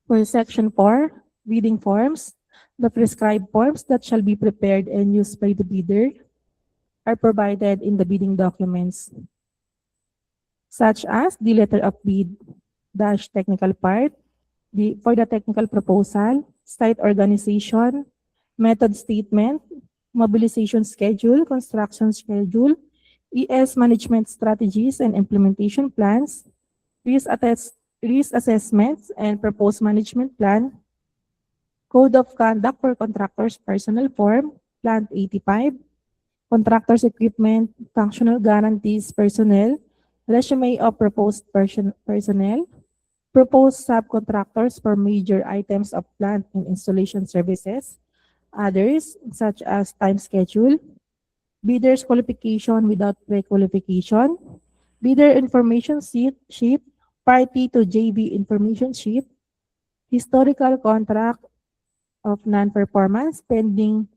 J: For Section 4, bidding forms, the prescribed forms that shall be prepared and used by the bidder are provided in the bidding documents, such as the letter of bid dash technical part, for the technical proposal, site organization, method statement, mobilization schedule, construction schedule, ES management strategies and implementation plans, risk assessments and proposed management plan, code of conduct for contractors personnel form, plant 85, contractors equipment, functional guarantees personnel, resume of proposed personnel, proposed subcontractors for major items of plant and installation services, others such as time schedule, bidder's qualification without pre-qualification, bidder information sheet, party to JV information sheet, historical contract of non-performance, pending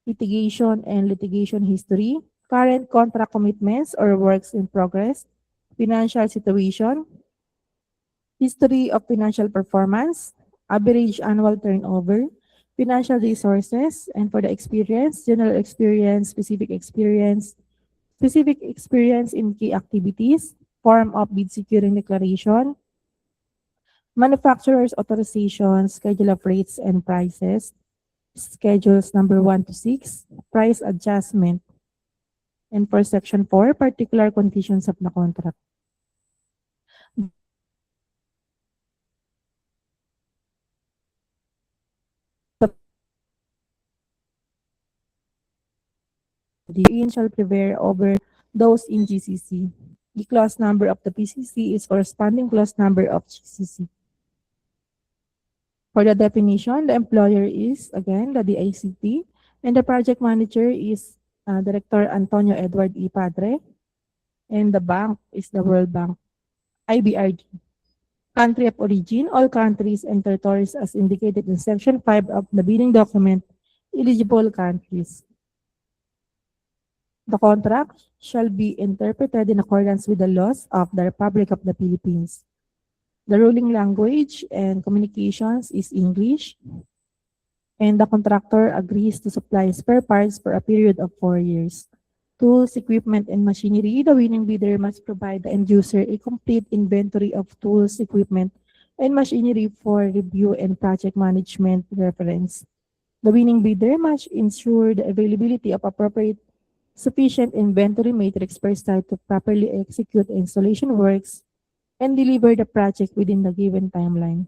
J: litigation and litigation history, current contract commitments or works in progress, financial situation, history of financial performance, average annual turnover, financial resources, and for the experience, general experience, specific experience in key activities, form of bid securing declaration, manufacturer's authorization, schedule of rates and prices, schedules number 1 to 6, price adjustment, and for Section 4, particular conditions of the contract. The union shall prevail over those in GCC. The clause number of the PCC is corresponding clause number of GCC. For the definition, the employer is, again, the DICT, and the project manager is Director Antonio Edward E. Padre, and the bank is the World Bank, IBRD. Country of origin, all countries and territories as indicated in Section 5 of the bidding document, eligible countries. The contract shall be interpreted in accordance with the laws of the Republic of the Philippines. The ruling language and communications is English, and the contractor agrees to supply spare parts for a period of 4 years. Tools, equipment, and machinery, the winning bidder must provide the end user a complete inventory of tools, equipment, and machinery for review and project management reference. The winning bidder must ensure the availability of appropriate sufficient inventory matrix per site to properly execute installation works and deliver the project within the given timeline.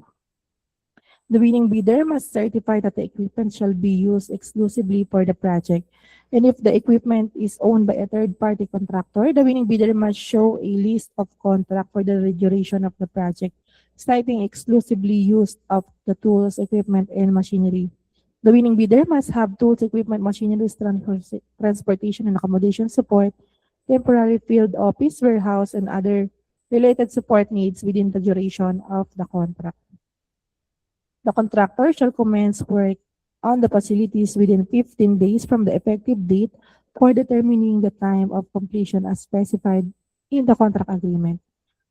J: The winning bidder must certify that the equipment shall be used exclusively for the project. And if the equipment is owned by a third-party contractor, the winning bidder must show a list of contract for the duration of the project, citing exclusively use of the tools, equipment, and machinery. The winning bidder must have tools, equipment, machinery, transportation, and accommodation support temporary field office, warehouse, and other related support needs within the duration of the contract. The contractor shall commence work on the facilities within 15 days from the effective date for determining the time of completion as specified in the contract agreement.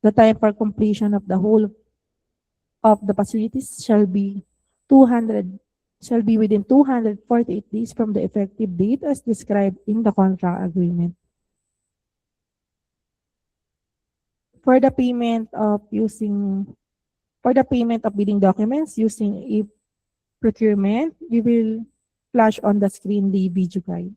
J: The time for completion of the whole of the facilities shall be within 248 days from the effective date as described in the contract agreement. For the payment of bidding documents using e-procurement, we will flash on the screen the video guide.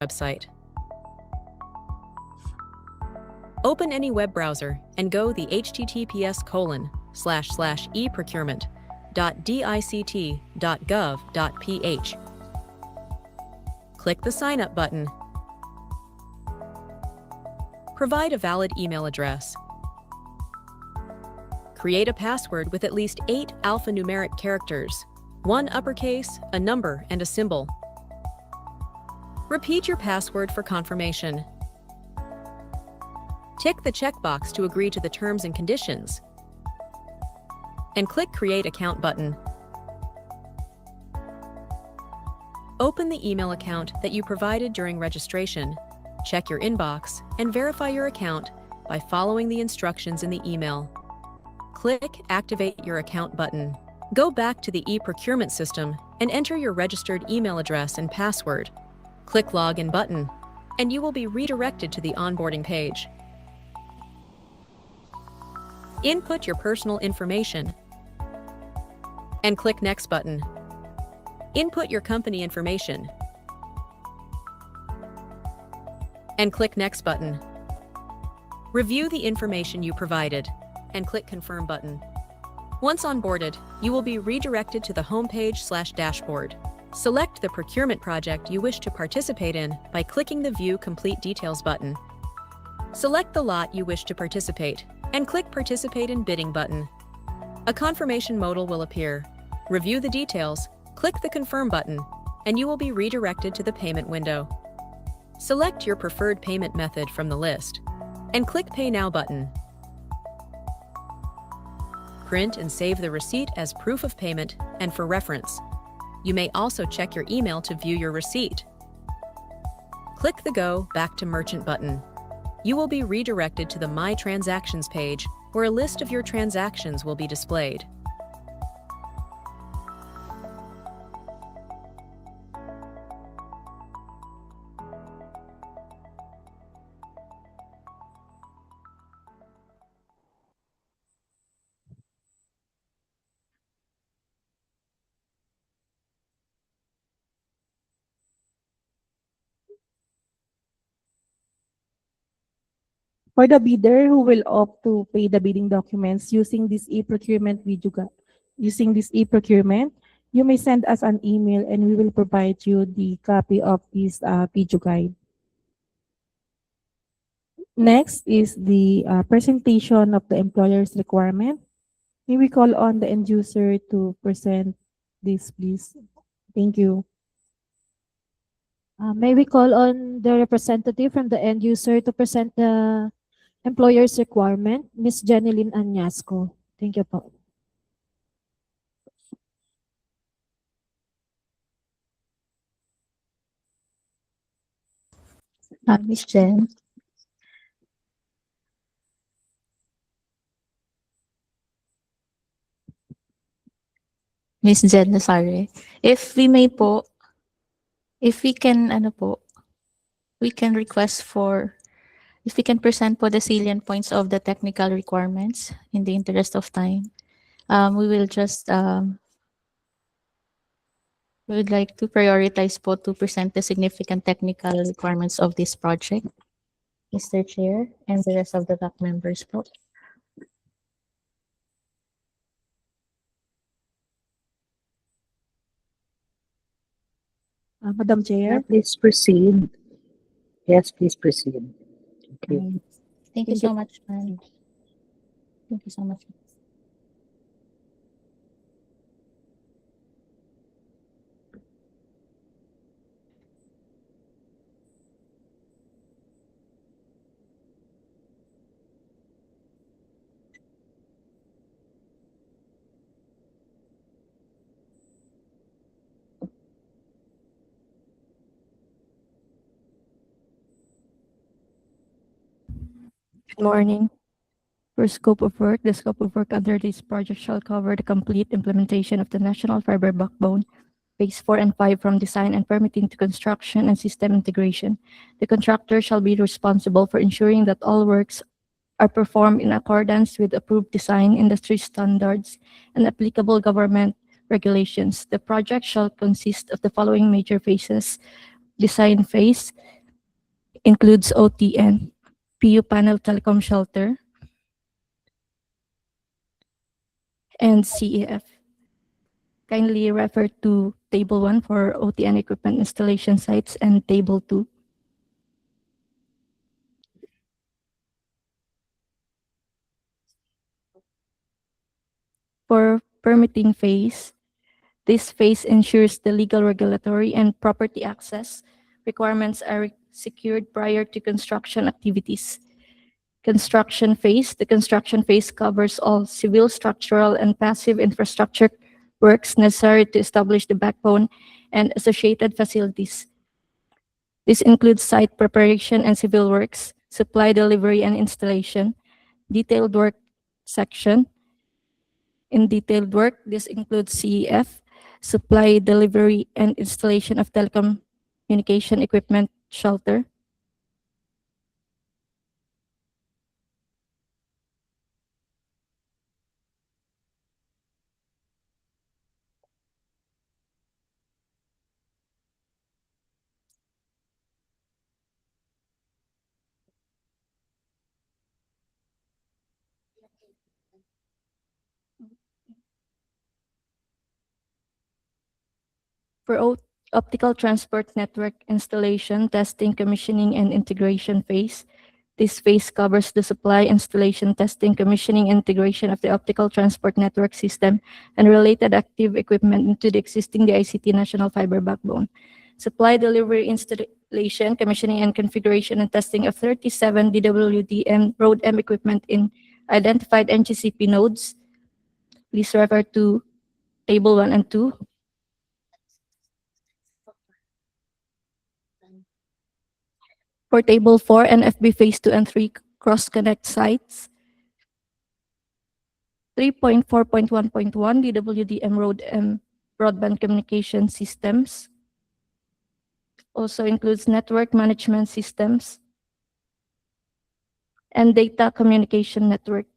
K: Website. Open any web browser and go the https://eprocurement.dict.gov.ph. Click the Sign Up button. Provide a valid email address. Create a password with at least 8 alphanumeric characters, 1 uppercase, a number, and a symbol. Repeat your password for confirmation. Tick the checkbox to agree to the terms and conditions. And click Create Account button. Open the email account that you provided during registration. Check your inbox and verify your account by following the instructions in the email. Click Activate Your Account button. Go back to the e-procurement system and enter your registered email address and password. Click Login button, and you will be redirected to the onboarding page. Input your personal information and click Next button. Input your company information and click Next button. Review the information you provided and click Confirm button. Once onboarded, you will be redirected to the homepage/dashboard. Select the procurement project you wish to participate in by clicking the View Complete Details button. Select the lot you wish to participate and click Participate in Bidding button. A confirmation modal will appear. Review the details, click the Confirm button, and you will be redirected to the payment window. Select your preferred payment method from the list and click Pay Now button. Print and save the receipt as proof of payment and for reference. You may also check your email to view your receipt. Click the Go Back to Merchant button. You will be redirected to the My Transactions page, where a list of your transactions will be displayed.
J: For the bidder who will opt to pay the bidding documents using this e-procurement you may send us an email and we will provide you the copy of this video guide. Next is the presentation of the employer's requirement. May we call on the end user to present this, please? Thank you.
A: May we call on the representative from the end user to present the employer's requirement, Ms. Jeneline Añasco. Thank you po.
L: Miss Jen. Miss Jen Nazare. If we may po, if we can, we can request for, if we can present po the salient points of the technical requirements in the interest of time. We will just We would like to prioritize po to present the significant technical requirements of this project, Mr. Chair, and the rest of the DAC members po.
J: Madam Chair.
M: Please proceed. Yes, please proceed. Okay.
L: Thank you so much, ma'am. Thank you so much.
N: Good morning. For scope of work, the scope of work under this project shall cover the complete implementation of the National Fiber Backbone, Phase 4 and 5 from design and permitting to construction and system integration. The contractor shall be responsible for ensuring that all works are performed in accordance with approved design industry standards and applicable government regulations. The project shall consist of the following major phases. Design phase includes OTN, PU panel telecom shelter, and CEF. Kindly refer to Table 1 for OTN equipment installation sites and Table 2. For permitting phase, this phase ensures the legal, regulatory, and property access requirements are secured prior to construction activities. Construction phase. The construction phase covers all civil, structural, and passive infrastructure works necessary to establish the backbone and associated facilities. This includes site preparation and civil works, supply delivery and installation, detailed work section. In detailed work, this includes CEF, supply delivery and installation of telecommunication equipment shelter, for optical transport network installation, testing, commissioning, and integration phase. This phase covers the supply, installation, testing, commissioning, integration of the optical transport network system and related active equipment into the existing DICT National Fiber Backbone. Supply, delivery, installation, commissioning, and configuration and testing of 37 DWD and Road M equipment in identified NGCP nodes. Please refer to Table 1 and 2. For Table 4, NFB Phase 2 and 3 cross-connect sites, 3.4.1.1 DWDM Road M broadband communication systems. Also includes network management systems and data communication network.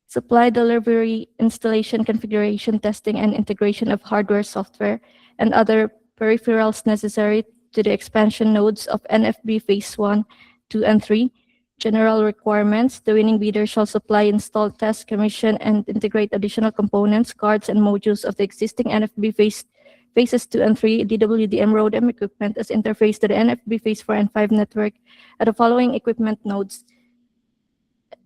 N: Supply, delivery, installation, configuration, testing, and integration of hardware, software, and other peripherals necessary to the expansion nodes of NFB Phase 1, 2, and 3. General requirements. The winning bidder shall supply, install, test, commission, and integrate additional components, cards, and modules of the existing NFB Phases 2 and 3 DWDM Road M equipment as interface to the NFB Phase 4 and 5 network at the following equipment nodes: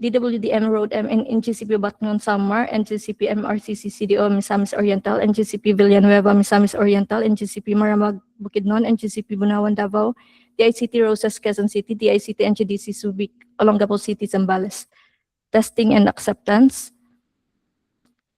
N: DWDM Road M in NGCP Batnon Samar, NGCP MRCC CDO Misamis Oriental, NGCP Villanueva Misamis Oriental, NGCP Maramag Bukidnon, NGCP Bunawan Davao, DICT Rosas Quezon City, DICT NGDC Subic, Olongapo City, Zambales. Testing and acceptance.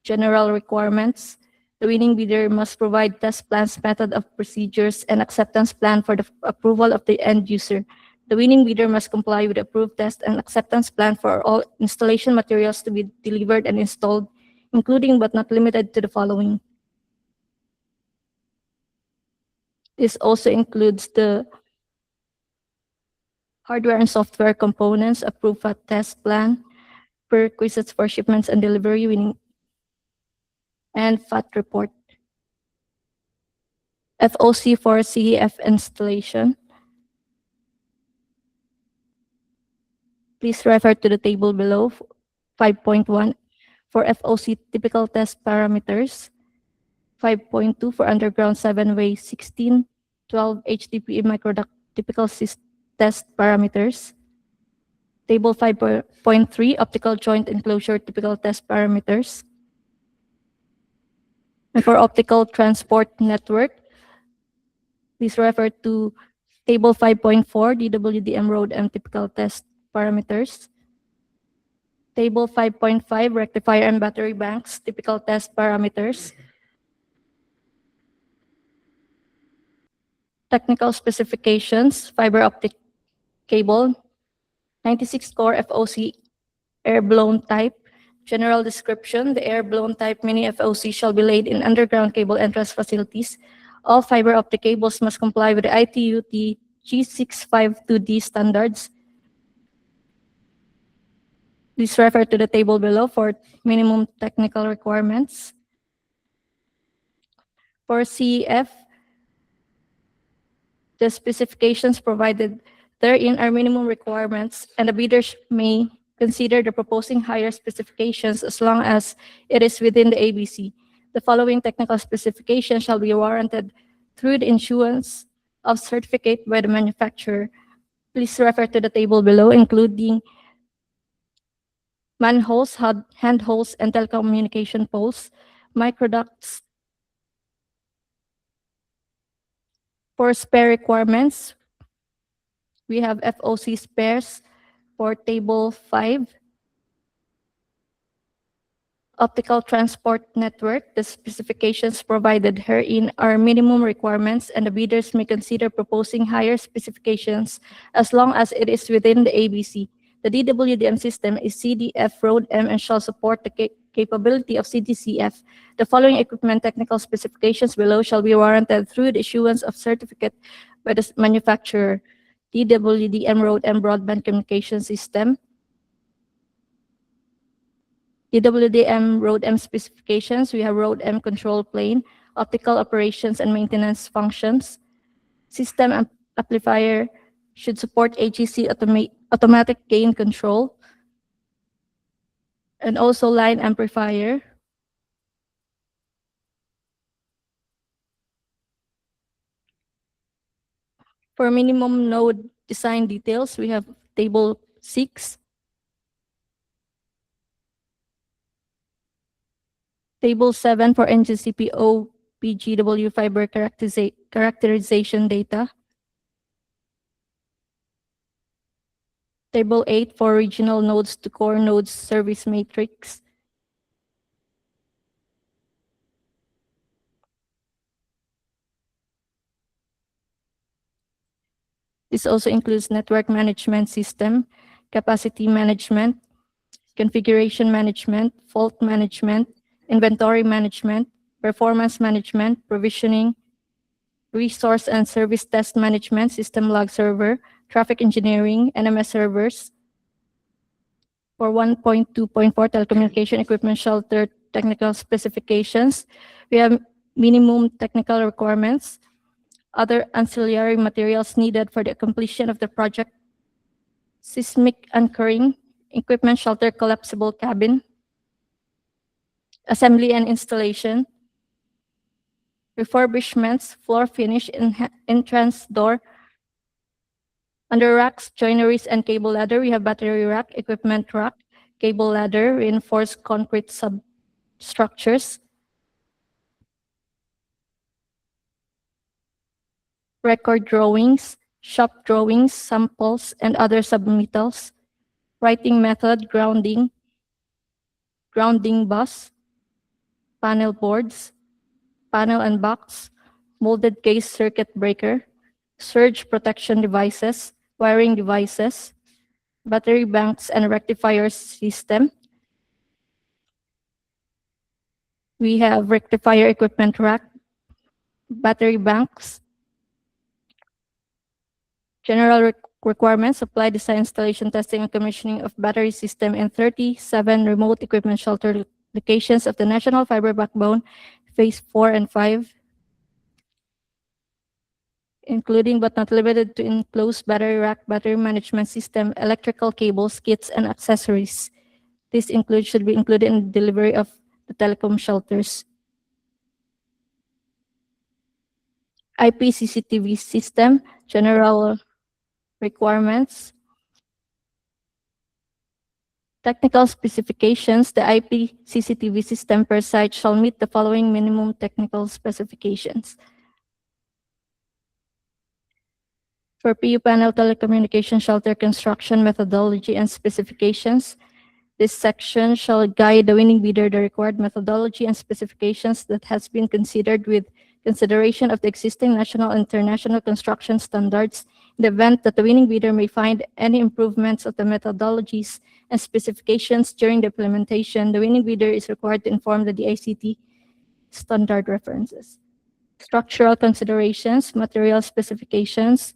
N: General requirements. The winning bidder must provide test plans, method of procedures, and acceptance plan for the approval of the end user. The winning bidder must comply with approved test and acceptance plan for all installation materials to be delivered and installed, including but not limited to the following. This also includes the hardware and software components, approved FAT test plan, prerequisites for shipments and delivery, winning, and FAT report. FOC for CEF installation. Please refer to the table below. 5.1 for FOC typical test parameters. 5.2 for underground 7-way 16, 12 HDPE microduct typical test parameters. Table 5.3 optical joint enclosure typical test parameters. And for optical transport network, please refer to table 5.4 DWDM ROADM typical test parameters. Table 5.5 rectifier and battery banks typical test parameters. Technical specifications, fiber optic cable, 96 core FOC air-blown type. General description, the air-blown type mini FOC shall be laid in underground cable entrance facilities. All fiber optic cables must comply with the ITU-T G652D standards. Please refer to the table below for minimum technical requirements. For CEF, the specifications provided therein are minimum requirements, and the bidders may consider the proposing higher specifications as long as it is within the ABC. The following technical specifications shall be warranted through the issuance of certificate by the manufacturer. Please refer to the table below, including manholes, handholds, and telecommunication poles, microducts. For spare requirements, we have FOC spares for table 5. Optical transport network, the specifications provided herein are minimum requirements, and the bidders may consider proposing higher specifications as long as it is within the ABC. The DWDM system is CDF ROADM and shall support the capability of CDCF. The following equipment technical specifications below shall be warranted through the issuance of certificate by the manufacturer. DWDM ROADM broadband communication system. DWDM ROADM specifications, we have ROADM control plane, optical operations and maintenance functions. System amplifier should support AGC automatic gain control, and also line amplifier. For minimum node design details, we have table 6. Table 7 for NGCPO PGW fiber characterization data. Table 8 for regional nodes to core nodes service matrix. This also includes network management system, capacity management, configuration management, fault management, inventory management, performance management, provisioning, resource and service test management, system log server, traffic engineering, NMS servers. For 1.2.4 telecommunication equipment shelter technical specifications, we have minimum technical requirements, other ancillary materials needed for the completion of the project, seismic anchoring, equipment shelter collapsible cabin, assembly and installation, refurbishments, floor finish, entrance door, under racks, joineries, and cable ladder, we have battery rack, equipment rack, cable ladder, reinforced concrete substructures, record drawings, shop drawings, samples, and other submittals, writing method, grounding bus, panel boards, panel and box, molded case circuit breaker, surge protection devices, wiring devices, battery banks and rectifier system. We have rectifier equipment rack, battery banks, general requirements, supply, design, installation, testing, and commissioning of battery system in 37 remote equipment shelter locations of the National Fiber Backbone, Phase 4 and 5. including but not limited to enclosed battery rack, battery management system, electrical cables, kits, and accessories. This should be included in the delivery of the telecom shelters. IP CCTV system, general requirements. Technical specifications, the IP CCTV system per site shall meet the following minimum technical specifications. For PU panel telecommunication shelter construction methodology and specifications, this section shall guide the winning bidder the required methodology and specifications that has been considered with consideration of the existing national and international construction standards. In the event that the winning bidder may find any improvements of the methodologies and specifications during the implementation, the winning bidder is required to inform the DICT standard references. Structural considerations, material specifications.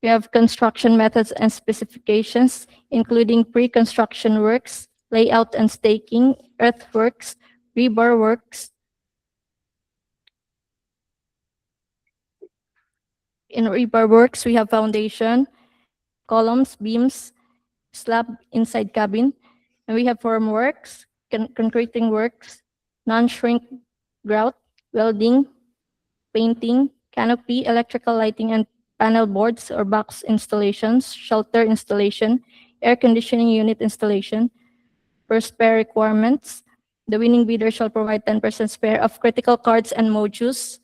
N: We have construction methods and specifications, including pre-construction works, layout and staking, earthworks, rebar works. In rebar works, we have foundation, columns, beams, slab inside cabin, and we have form works, concreting works, non-shrink grout, welding, painting, canopy, electrical lighting, and panel boards or box installations, shelter installation, air conditioning unit installation. For spare requirements, the winning bidder shall provide 10% spare of critical cards and modules.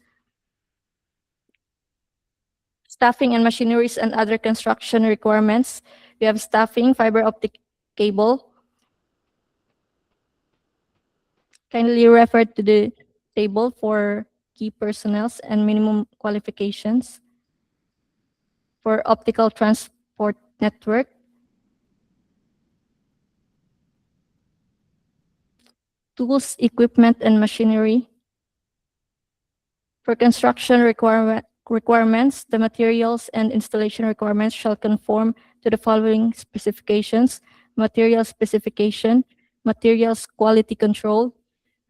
N: Staffing and machineries and other construction requirements. We have staffing, fiber optic cable. Kindly refer to the table for key personnel and minimum qualifications. For optical transport network, tools, equipment, and machinery. For construction requirements, the materials and installation requirements shall conform to the following specifications: material specification, materials quality control,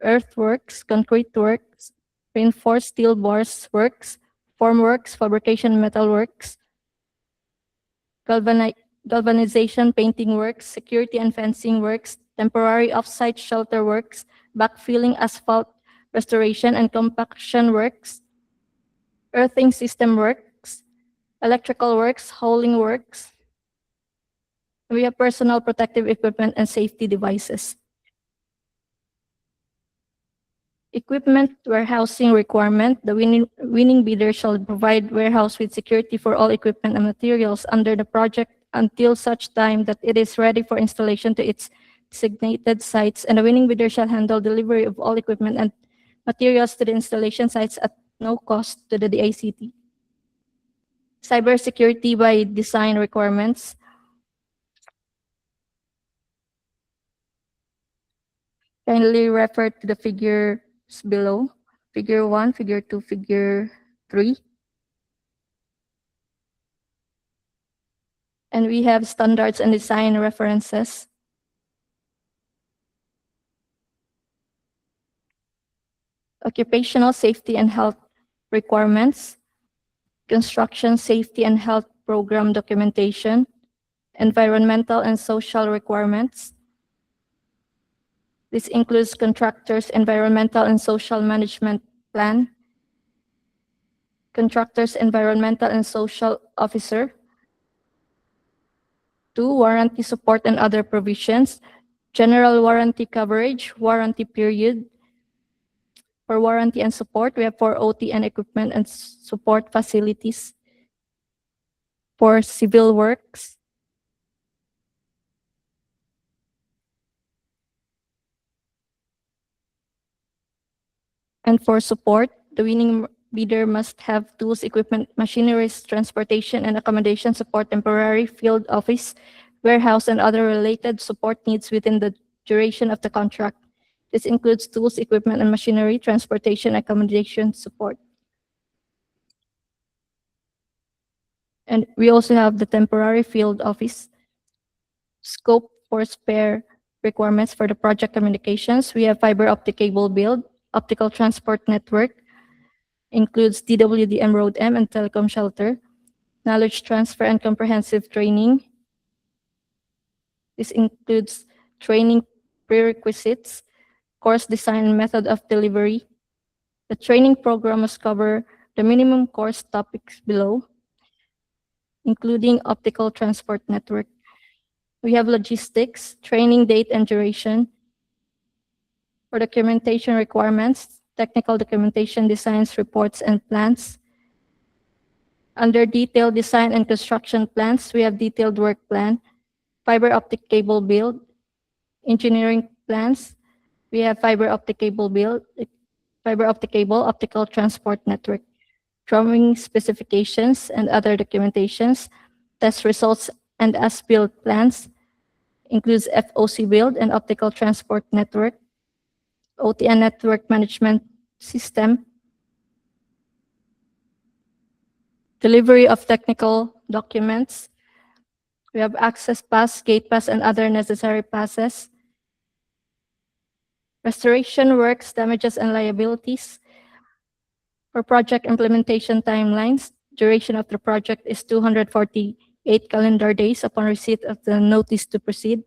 N: earthworks, concrete works, reinforced steel bars works, formworks, fabrication metal works, galvanization painting works, security and fencing works, temporary off-site shelter works, backfilling asphalt restoration and compaction works, earthing system works, electrical works, hauling works. We have personal protective equipment and safety devices. Equipment warehousing requirement. The winning bidder shall provide warehouse with security for all equipment and materials under the project until such time that it is ready for installation to its designated sites, and the winning bidder shall handle delivery of all equipment and materials to the installation sites at no cost to the DICT. Cybersecurity by design requirements. Kindly refer to the figures below, figure 1, figure 2, figure 3. And we have standards and design references. Occupational safety and health requirements, construction safety and health program documentation, environmental and social requirements. This includes contractors' environmental and social management plan, contractors' environmental and social officer. 2, warranty support and other provisions, general warranty coverage, warranty period. For warranty and support, we have for OT and equipment and support facilities. For civil works, and for support, the winning bidder must have tools, equipment, machineries, transportation, and accommodation support, temporary field office, warehouse, and other related support needs within the duration of the contract. This includes tools, equipment, and machinery, transportation, accommodation support. And we also have the temporary field office. Scope for spare requirements for the project communications. We have fiber optic cable build, optical transport network, includes DWDM Road M and Telecom Shelter, knowledge transfer and comprehensive training. This includes training prerequisites, course design and method of delivery. The training program must cover the minimum course topics below, including optical transport network. We have logistics, training date and duration. For documentation requirements, technical documentation, designs, reports, and plans. Under detailed design and construction plans, we have detailed work plan, fiber optic cable build, engineering plans. We have fiber optic cable build, fiber optic cable, optical transport network, drawing specifications and other documentations, test results and as-built plans, includes FOC build and optical transport network, OTN network management system, delivery of technical documents. We have access pass, gate pass, and other necessary passes. Restoration works, damages, and liabilities. For project implementation timelines, duration of the project is 248 calendar days upon receipt of the notice to proceed.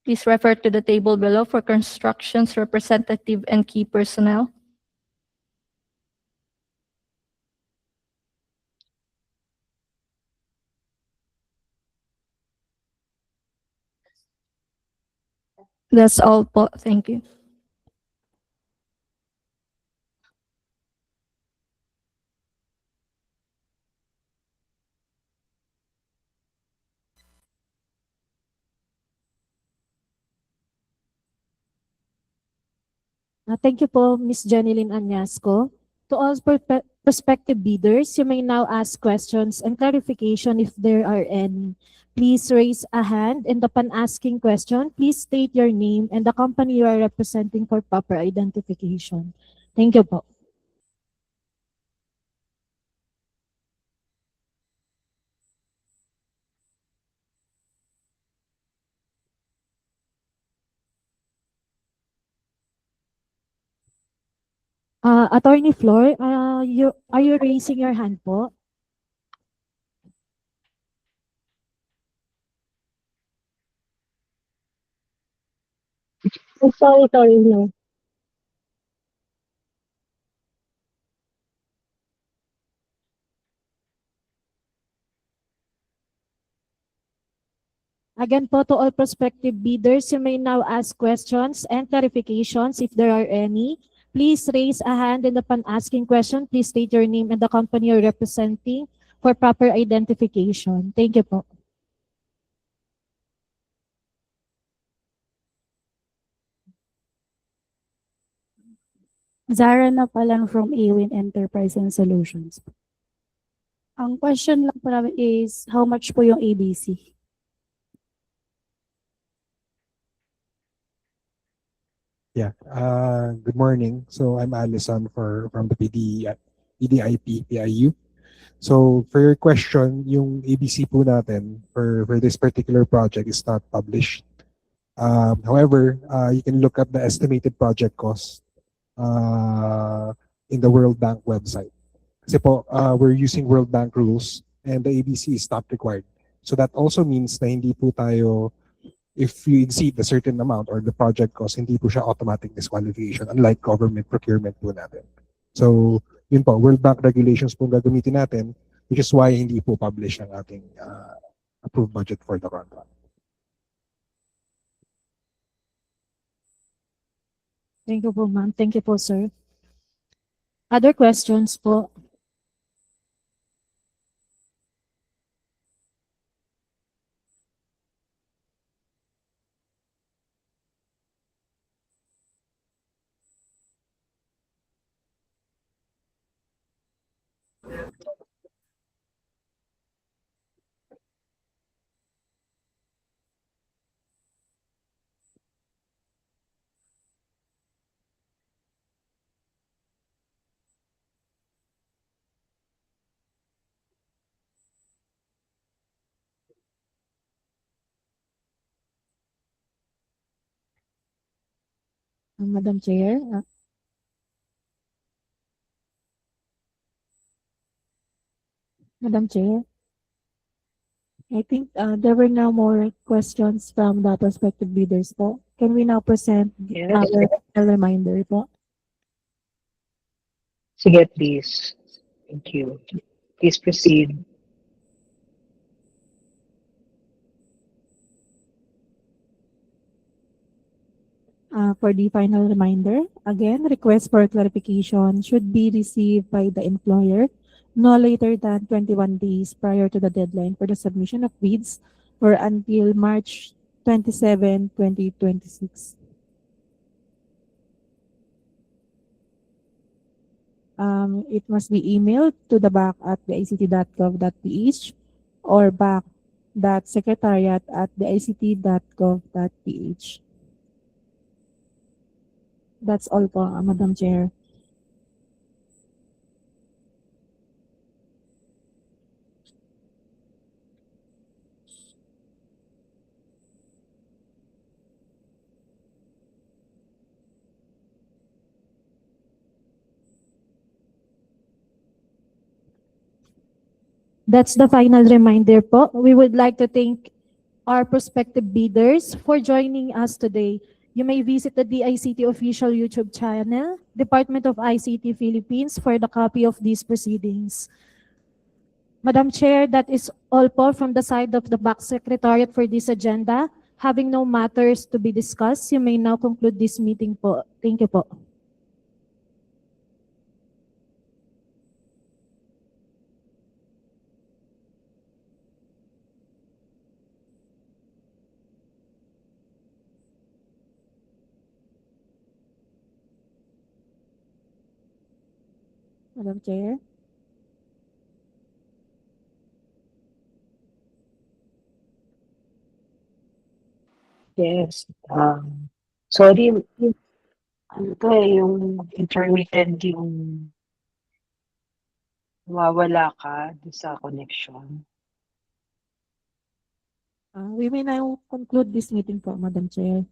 N: Please refer to the table below for construction's representative and key personnel. That's all po. Thank you.
A: Thank you po, Ms. Jeneline Anyasco. To all prospective bidders, you may now ask questions and clarification if there are any. Please raise a hand, and upon asking question, please state your name and the company you are representing for proper identification. Thank you po. Attorney Flor, are you raising your hand po?
C: Sorry, no.
A: Again po, to all prospective bidders, you may now ask questions and clarifications if there are any. Please raise a hand, and upon asking question, please state your name and the company you're representing for proper identification. Thank you po.
C: Zara Napalan from Awin Enterprise and Solutions. Ang question lang po namin is, how much po yung ABC?
D: Yeah. Good morning. So I'm Allison from the PDIP PIU. So for your question, yung ABC po natin for this particular project is not published. However, you can look at the estimated project cost in the World Bank website. Kasi po, we're using World Bank rules and the ABC is not required. So that also means na hindi po tayo, if you exceed a certain amount or the project cost, hindi po siya automatic disqualification, unlike government procurement po natin. So, yun po, World Bank regulations po gagamitin natin, which is why hindi po publish ang ating approved budget for the contract.
A: Thank you po, ma'am. Thank you po, sir. Other questions po? Madam Chair,
J: Madam Chair, I think there were now more questions from the prospective bidders po. Can we now present
M: Yes.
J: our final reminder po?
M: Sige, please. Thank you. Please proceed.
J: For the final reminder, again, request for clarification should be received by the employer no later than 21 days prior to the deadline for the submission of bids or until March 27, 2026. It must be emailed to the back@theict.gov.ph or back.secretariat@theict.gov.ph. That's all po, Madam Chair.
A: That's the final reminder po. We would like to thank our prospective bidders for joining us today. You may visit the DICT official YouTube channel, Department of ICT Philippines, for the copy of these proceedings. Madam Chair, that is all po from the side of the back secretariat for this agenda. Having no matters to be discussed, you may now conclude this meeting po. Thank you po.
J: Madam Chair.
M: Yes. Sorry, ano to yung intermittent yung mawawala ka doon sa connection.
J: We may now conclude this meeting po, Madam Chair.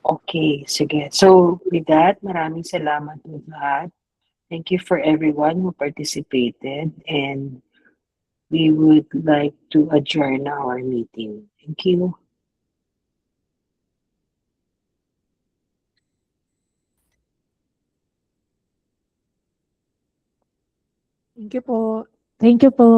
M: Okay, sige. So, with that, maraming salamat po lahat. Thank you for everyone who participated, and we would like to adjourn our meeting. Thank you.
J: Thank you po.
A: Thank you po.